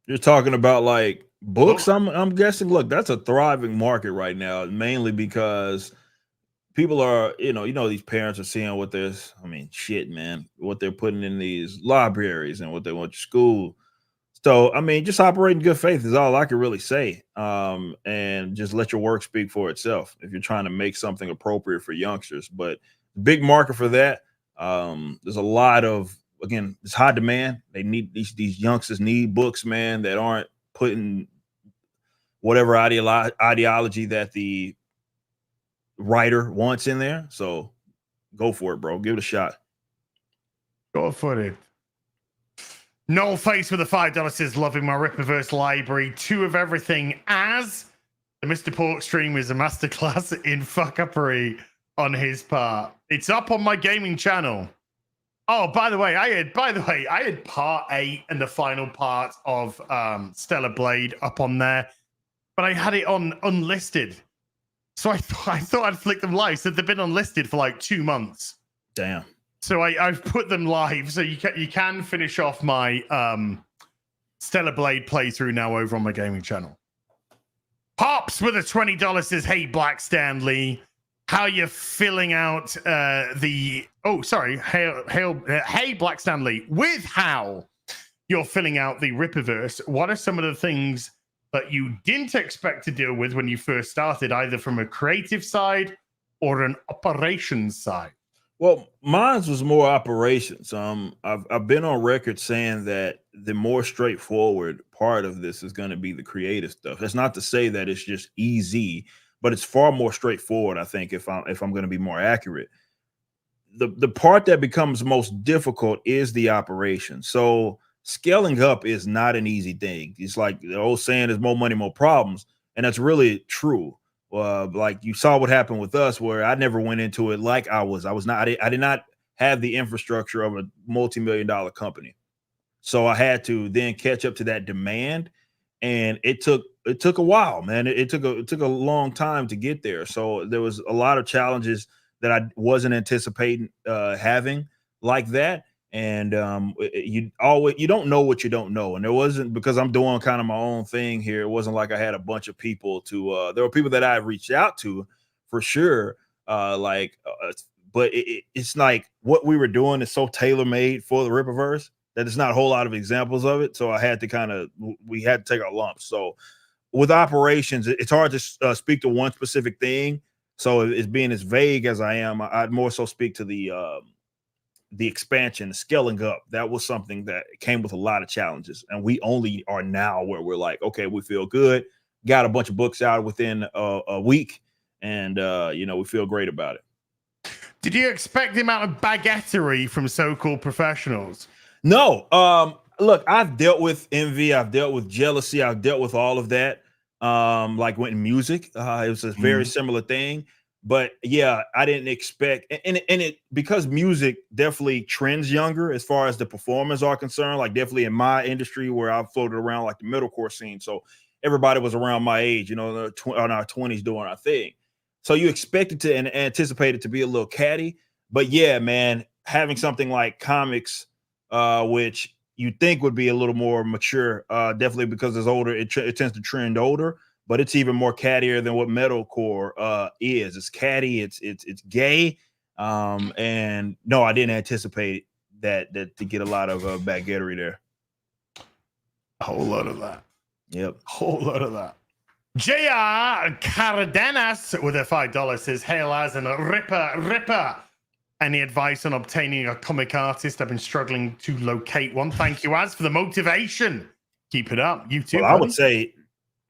S2: You're talking about like books, I'm guessing. Look, that's a thriving market right now, mainly because people are, these parents are seeing what there's, shit, man, what they're putting in these libraries and what they want to school. So, just operate in good faith is all I can really say. And just let your work speak for itself if you're trying to make something appropriate for youngsters. But big market for that. There's a lot of, again, it's high demand. They need these youngsters need books, man, that aren't putting whatever ideology that the writer wants in there. So go for it, bro. Give it a shot.
S1: Go for it. Noel Face with a $5 says, "Loving my Rippaverse library. 2 of everything as the Mr. Pork stream is a masterclass in fuckupery on his part. It's up on my gaming channel." Oh, by the way, I had part 8 and the final part of Stellar Blade up on there, but I had it on unlisted. So I thought I'd flick them live. So they've been unlisted for like 2 months.
S2: Damn.
S1: So I've put them live, so you can finish off my Stellar Blade playthrough now over on my gaming channel. Pops with a $20 says, "Hey Black Stanley, how you filling out hey Black Stanley, with how you're filling out the Rippaverse, what are some of the things that you didn't expect to deal with when you first started, either from a creative side or an operations side?"
S2: Well, mine was more operations. I've been on record saying that the more straightforward part of this is going to be the creative stuff. That's not to say that it's just easy, but it's far more straightforward, I think, if I'm going to be more accurate. The part that becomes most difficult is the operation. So scaling up is not an easy thing. It's like the old saying is more money, more problems. And that's really true. Like you saw what happened with us, where I never went into it like I did not have the infrastructure of a multi-million-dollar company. So I had to then catch up to that demand. And it took a while, man. It took a long time to get there. So there was a lot of challenges that I wasn't anticipating having like that. And you don't know what you don't know. And there wasn't, because I'm doing kind of my own thing here. It wasn't like I had a bunch of people to. There were people that I reached out to, for sure. But it's like what we were doing is so tailor made for the Rippaverse that there's not a whole lot of examples of it. So I had to we had to take our lumps. So with operations, it's hard to speak to one specific thing. So it's being as vague as I am, I'd more so speak to the expansion, the scaling up. That was something that came with a lot of challenges. And we only are now where we're like, okay, we feel good. Got a bunch of books out within a week. And, we feel great about it.
S1: Did you expect the amount of baguettery from so-called professionals?
S2: No. Look, I've dealt with envy. I've dealt with jealousy. I've dealt with all of that. Like with music, it was a very similar thing. But yeah, I didn't expect, and it because music definitely trends younger as far as the performers are concerned. Like definitely in my industry where I floated around like the metalcore scene, so everybody was around my age, you know, in our 20s doing our thing. So you expected to and anticipate it to be a little catty, but yeah, man, having something like comics, which you think would be a little more mature, definitely because it's older, it tends to trend older, but it's even more cattier than what metalcore is. It's catty, it's gay, and no, I didn't anticipate that to get a lot of backgattery there.
S1: A whole lot of that.
S2: Yep,
S1: Whole lot of that. JR Cardenas with a $5 says, "Hail as and Ripper. Any advice on obtaining a comic artist? I've been struggling to locate one. Thank you, Az, for the motivation. Keep it up. You too,
S2: well,
S1: buddy."
S2: I would say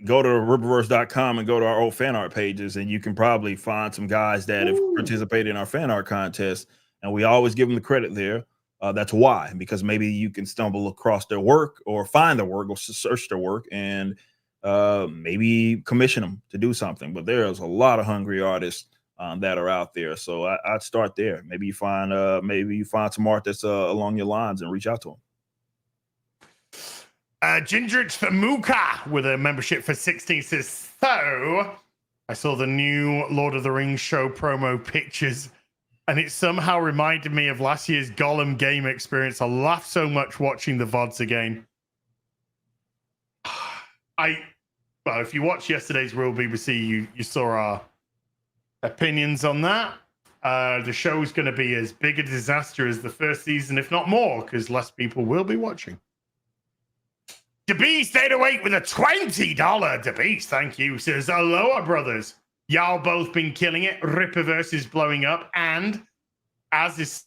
S2: go to ripperverse.com and go to our old fan art pages, and you can probably find some guys that have participated in our fan art contest, and we always give them the credit there. That's why, because maybe you can stumble across their work or find their work or search their work and maybe commission them to do something. But there's a lot of hungry artists that are out there, so I'd start there. Maybe you find some art that's along your lines and reach out to them.
S1: Gingert Muka with a membership for 16 says, "So I saw the new Lord of the Rings show promo pictures, and it somehow reminded me of last year's Gollum game experience. I laughed so much watching the VODs again." Well, if you watched yesterday's Real BBC, you saw our opinions on that. The show's going to be as big a disaster as the first season, if not more, because less people will be watching. DeBeast 808 with a $20. DeBeast, thank you. Says, "Aloha, brothers. Y'all both been killing it. Ripperverse is blowing up. And as is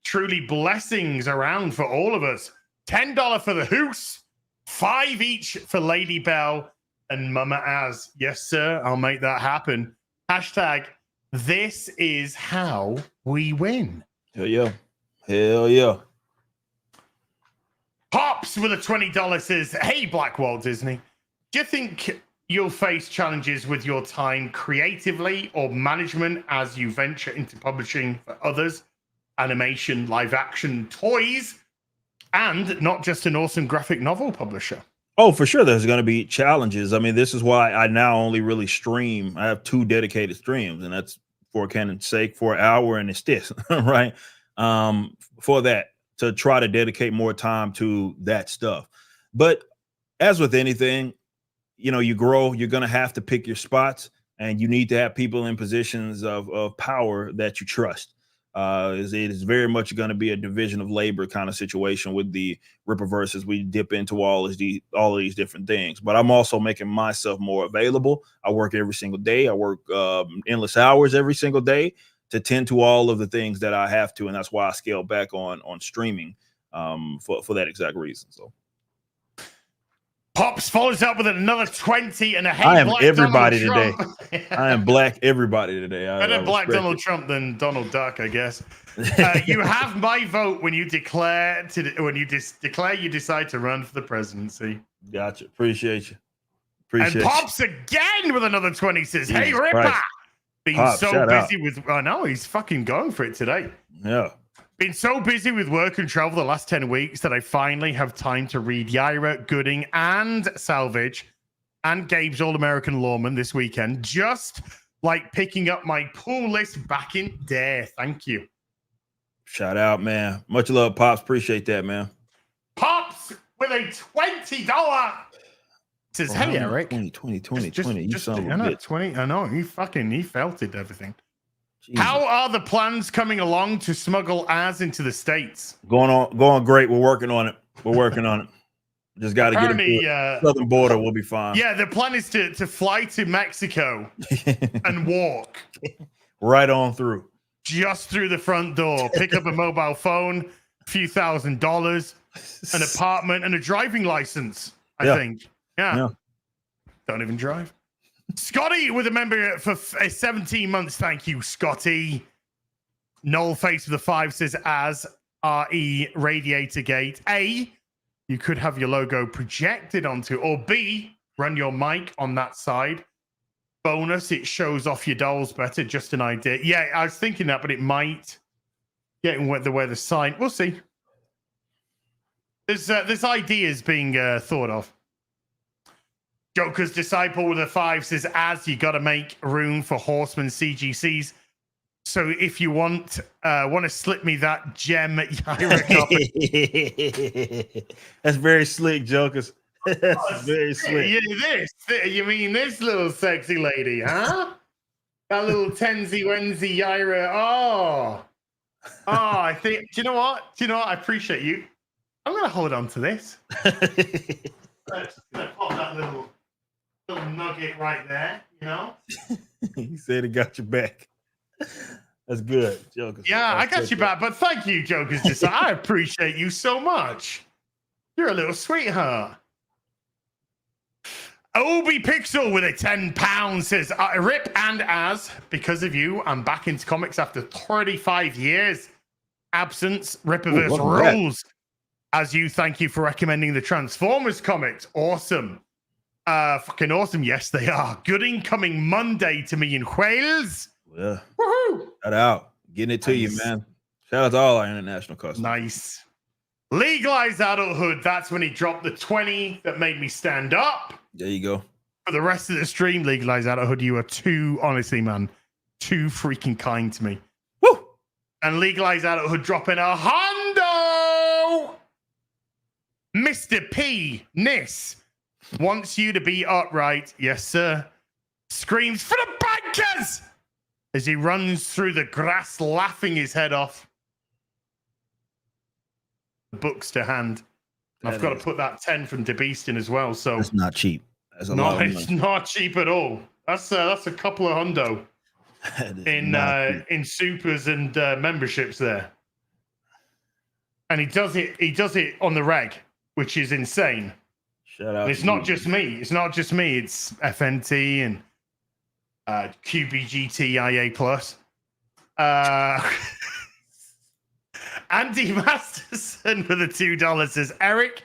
S1: truly blessings around for all of us. $10 for the Hoos. 5 each for Lady Bell and Mama Az." Yes, sir. I'll make that happen. Hashtag, this is how we win.
S2: Hell yeah. Hell yeah.
S1: Pops with a $20 says, "Hey, Black Walt Disney, do you think you'll face challenges with your time creatively or management as you venture into publishing for others, animation, live action, toys, and not just an awesome graphic novel publisher?"
S2: Oh, for sure. There's going to be challenges. I mean, this is why I now only really stream. I have 2 dedicated streams, and that's for Canon's sake for an hour, and it's this, right? For that, to try to dedicate more time to that stuff. But as with anything, you know, you grow, you're going to have to pick your spots, and you need to have people in positions of power that you trust. It is very much going to be a division of labor kind of situation with the Ripperverse as we dip into all of these different things. But I'm also making myself more available. I work every single day. I work endless hours every single day to tend to all of the things that I have to, and that's why I scale back on streaming for that exact reason. So
S1: Pops follows up with another 20 and a "Hey,
S2: I am
S1: Black
S2: everybody
S1: Donald
S2: today.
S1: Trump."
S2: I am Black everybody today.
S1: Better Black Donald Trump than Donald Duck, I guess. "You have my vote when you declare you decide to run for the presidency."
S2: Gotcha. Appreciate you.
S1: And Pops again with another 20 says,
S2: Jesus
S1: "Hey, Ripper,
S2: Christ.
S1: been
S2: Pop,
S1: so busy with." I know he's fucking going for it today.
S2: Yeah.
S1: "Been so busy with work and travel the last 10 weeks that I finally have time to read Yaira, Gooding, and Salvage and Gabe's All American Lawman this weekend. Just like picking up my pool list back in there. Thank you."
S2: Shout out, man. Much love, Pops. Appreciate that, man.
S1: Pops with a $20 says, "Hey, Eric.
S2: 20. You son of a
S1: I know,
S2: bitch.
S1: 20. I know. He felt it, everything.
S2: Jesus.
S1: How are the plans coming along to smuggle Az into the States?"
S2: Going great. We're working on it. Just got to get it. Southern border. We'll be fine.
S1: Yeah, the plan is to fly to Mexico and walk
S2: right on through.
S1: Just through the front door, pick up a mobile phone, a few $1,000s, an apartment, and a driving license, I think. Yeah. Don't even drive. Scotty with a member for 17 months. Thank you, Scotty. Noel Face with a 5 says, "As RE Radiator Gate. A, you could have your logo projected onto, or B, run your mic on that side. bonus, it shows off your dolls better. Just an idea. Yeah, I was thinking that, but it might get in the way the sign. We'll see. There's ideas being thought of. Joker's Disciple with a 5 says, as you got to make room for Horseman CGCs. So if you want to slip me that gem Yaira copy.
S2: That's very slick, Jokers. That's very slick.
S1: You mean this little sexy lady, huh? That little Tenzi Wenzi Yaira. Oh, I think. Do you know what? I appreciate you. I'm gonna hold on to this. Just gonna pop that little nugget right there. You know.
S2: He said he got your back. That's good, Jokers.
S1: Yeah, I got you back. But thank you, Jokers. I appreciate you so much. You're a little sweetheart. Obi Pixel with a £10 says, Rip and as, because of you, I'm back into comics after 35 years. Absence, Rippaverse rules. As you, thank you for recommending the Transformers comics. Awesome. Fucking awesome. Yes, they are. Good incoming Monday to me in Wales.
S2: Yeah.
S1: Woohoo!
S2: Shout out. Getting it to you, man. Shout out to all our international customers.
S1: Nice. Legalized adulthood. That's when he dropped the 20 that made me stand up.
S2: There you go.
S1: For the rest of the stream, Legalized adulthood, you are too, honestly, man, too freaking kind to me.
S2: Woo!
S1: And Legalized adulthood dropping a hundo. Mr. P. Nis wants you to be upright. Yes, sir. Screams for the bankers as he runs through the grass, laughing his head off. Books to hand. I've got to put that 10 from DeBeast in as well. So
S2: it's not cheap. That's a lot of money.
S1: It's not cheap at all. That's a couple of hundo in supers and memberships there. And he does it on the reg, which is insane.
S2: Shout out.
S1: And it's not just me. It's FNT and QBGT IA+. Andy Masterson for the $2 says, Eric,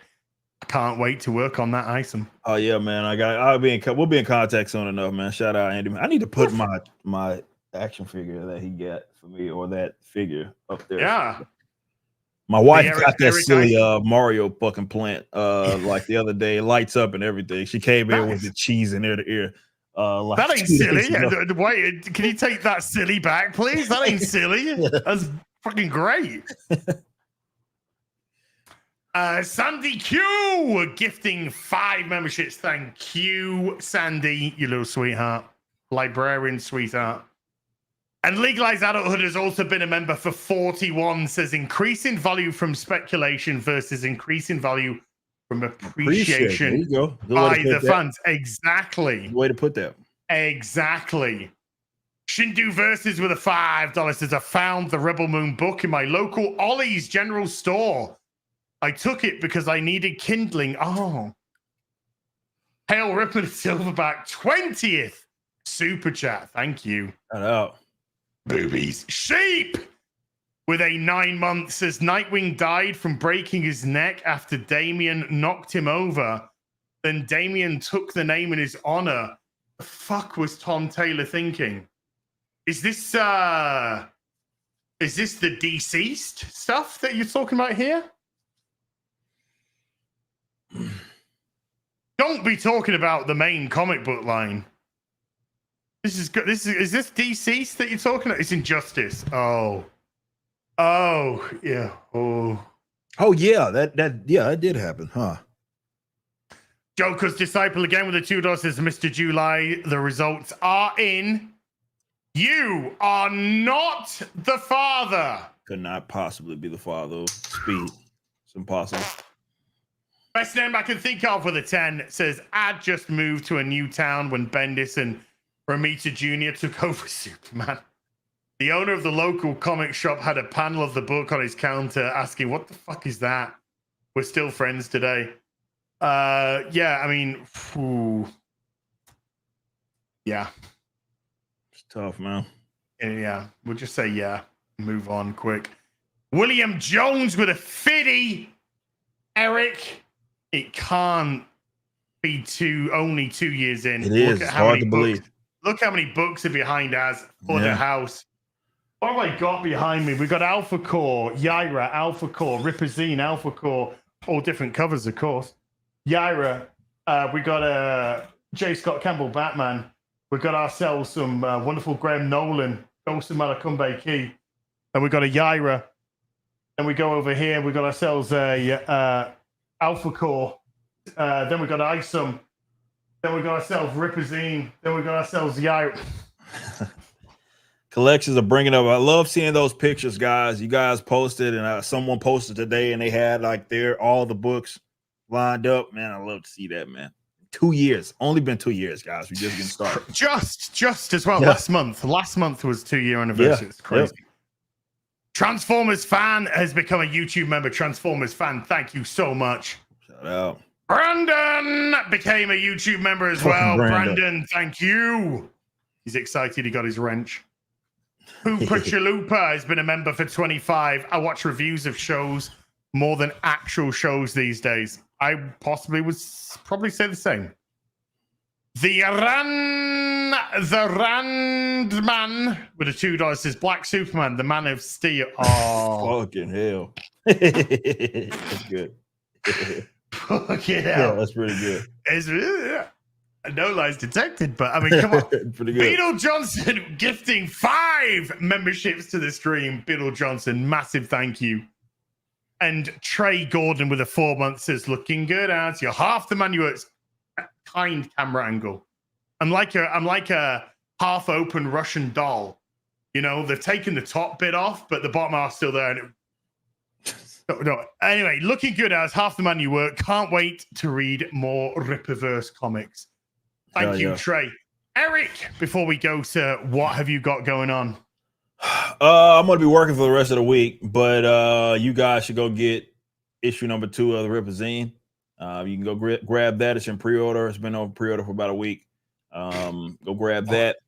S1: I can't wait to work on that item.
S2: Oh yeah, man. We'll be in contact soon enough, man. Shout out Andy. I need to put my action figure that he got for me, or that figure up there.
S1: Yeah.
S2: My wife got that silly Mario fucking plant like the other day. It lights up and everything. She came in with the cheese in ear to ear.
S1: That ain't silly. Wait, can you take that silly back, please? That ain't silly. That's fucking great. Sandy Q gifting 5 memberships. Thank you, Sandy, you little sweetheart. Librarian sweetheart. And Legalized Adulthood has also been a member for 41. Says increasing value from speculation versus increasing value from appreciation by the fans. Exactly.
S2: Good way to put that.
S1: Exactly. Shindu Versus with a $5 says, I found the Rebel Moon book in my local Ollie's general store. I took it because I needed kindling. Oh. Hail Ripman Silverback 20th super chat. Thank you.
S2: Shout out.
S1: Boobies. Sheep with a 9 month says Nightwing died from breaking his neck after Damian knocked him over. Then Damian took the name in his honor. The fuck was Tom Taylor thinking? Is this the deceased stuff that you're talking about here? Don't be talking about the main comic book line. This is good. Is this deceased that you're talking about? It's Injustice. Oh yeah.
S2: Oh yeah. That did happen, huh?
S1: Joker's Disciple again with the $2 says, Mr. July, the results are in. You are not the father.
S2: Could not possibly be the father of Speed. It's impossible.
S1: Best name I can think of with a 10 says, Ad just moved to a new town when Bendis and Romita Jr. took over Superman. The owner of the local comic shop had a panel of the book on his counter asking, what the fuck is that? We're still friends today. Yeah, I mean, yeah.
S2: It's tough, man.
S1: Yeah, we'll just say yeah. Move on quick. William Jones with a 50. Eric, it can't be only 2 years in.
S2: It is. It's hard to believe.
S1: Look how many books are behind us for the house. What have I got behind me? We've got Alpha Core, Yaira, Alpha Core, Ripazine, Alpha Core, all different covers, of course. Yaira, we got J. Scott Campbell, Batman. We got ourselves some wonderful Graham Nolan, Ghost of Malacumbe Key. And we got a Yaira. Then we go over here, we got ourselves a Alpha Core. Then we got Isom. Then we got ourselves Ripazine. Then we got ourselves Yaira.
S2: Collections are bringing up. I love seeing those pictures, guys. You guys posted, and someone posted today, and they had like all the books lined up. Man, I love to see that, man. 2 years, only been 2 years, guys. We just getting started.
S1: Just as well. Last month was 2-year anniversary. It's crazy. Transformers fan has become a YouTube member. Transformers fan, thank you so much.
S2: Shout out.
S1: Brandon became a YouTube member as well. Brandon, thank you. He's excited. He got his wrench. Hooper Chalupa has been a member for 25. I watch reviews of shows more than actual shows these days. I possibly would probably say the same. The Randman with a $2 says Black Superman, the Man of Steel. Oh,
S2: fucking hell. That's good.
S1: Fucking hell.
S2: Yeah, that's pretty good.
S1: It's really, no lies detected, but I mean, come on.
S2: Pretty good.
S1: Beetle Johnson gifting 5 memberships to the stream. Beetle Johnson, massive thank you. And Trey Gordon with a 4 month says, looking good as you're half the man you were. Kind camera angle. I'm like a half open Russian doll. You know, they've taken the top bit off, but the bottom half's still there. And no. Anyway, looking good as half the man you were. Can't wait to read more Rippaverse comics. Thank you, Trey. Eric, before we go to what have you got going on?
S2: I'm going to be working for the rest of the week, but you guys should go get issue number 2 of the Ripazine. You can go grab that. It's in pre-order. It's been on pre-order for about a week. Go grab that.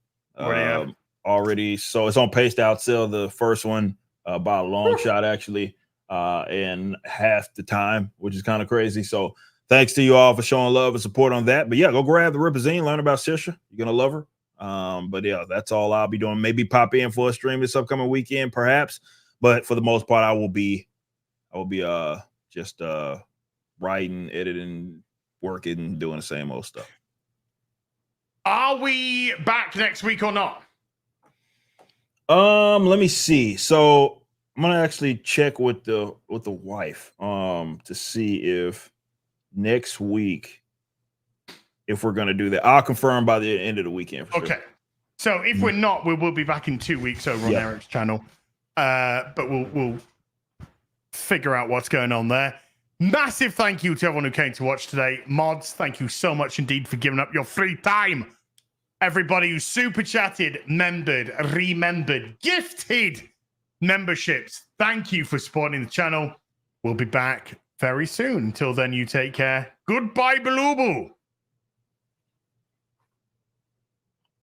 S2: Already. So it's on paced out sale. The first one by a long shot, actually, in half the time, which is kind of crazy. So thanks to you all for showing love and support on that. But yeah, go grab the Ripazine, learn about Sisha. You're going to love her. But yeah, that's all I'll be doing. Maybe pop in for a stream this upcoming weekend, perhaps. But for the most part, I will be just writing, editing, working, doing the same old stuff.
S1: Are we back next week or not?
S2: Let me see. So I'm gonna actually check with the wife to see if next week if we're gonna do that. I'll confirm by the end of the weekend for sure.
S1: So if we're not, we will be back in 2 weeks over on Eric's channel. But we'll figure out what's going on there. Massive thank you to everyone who came to watch today. Mods, thank you so much indeed for giving up your free time. Everybody who super chatted, membered, remembered, gifted memberships, thank you for supporting the channel. We'll be back very soon. Until then, you take care. Goodbye, Belubu.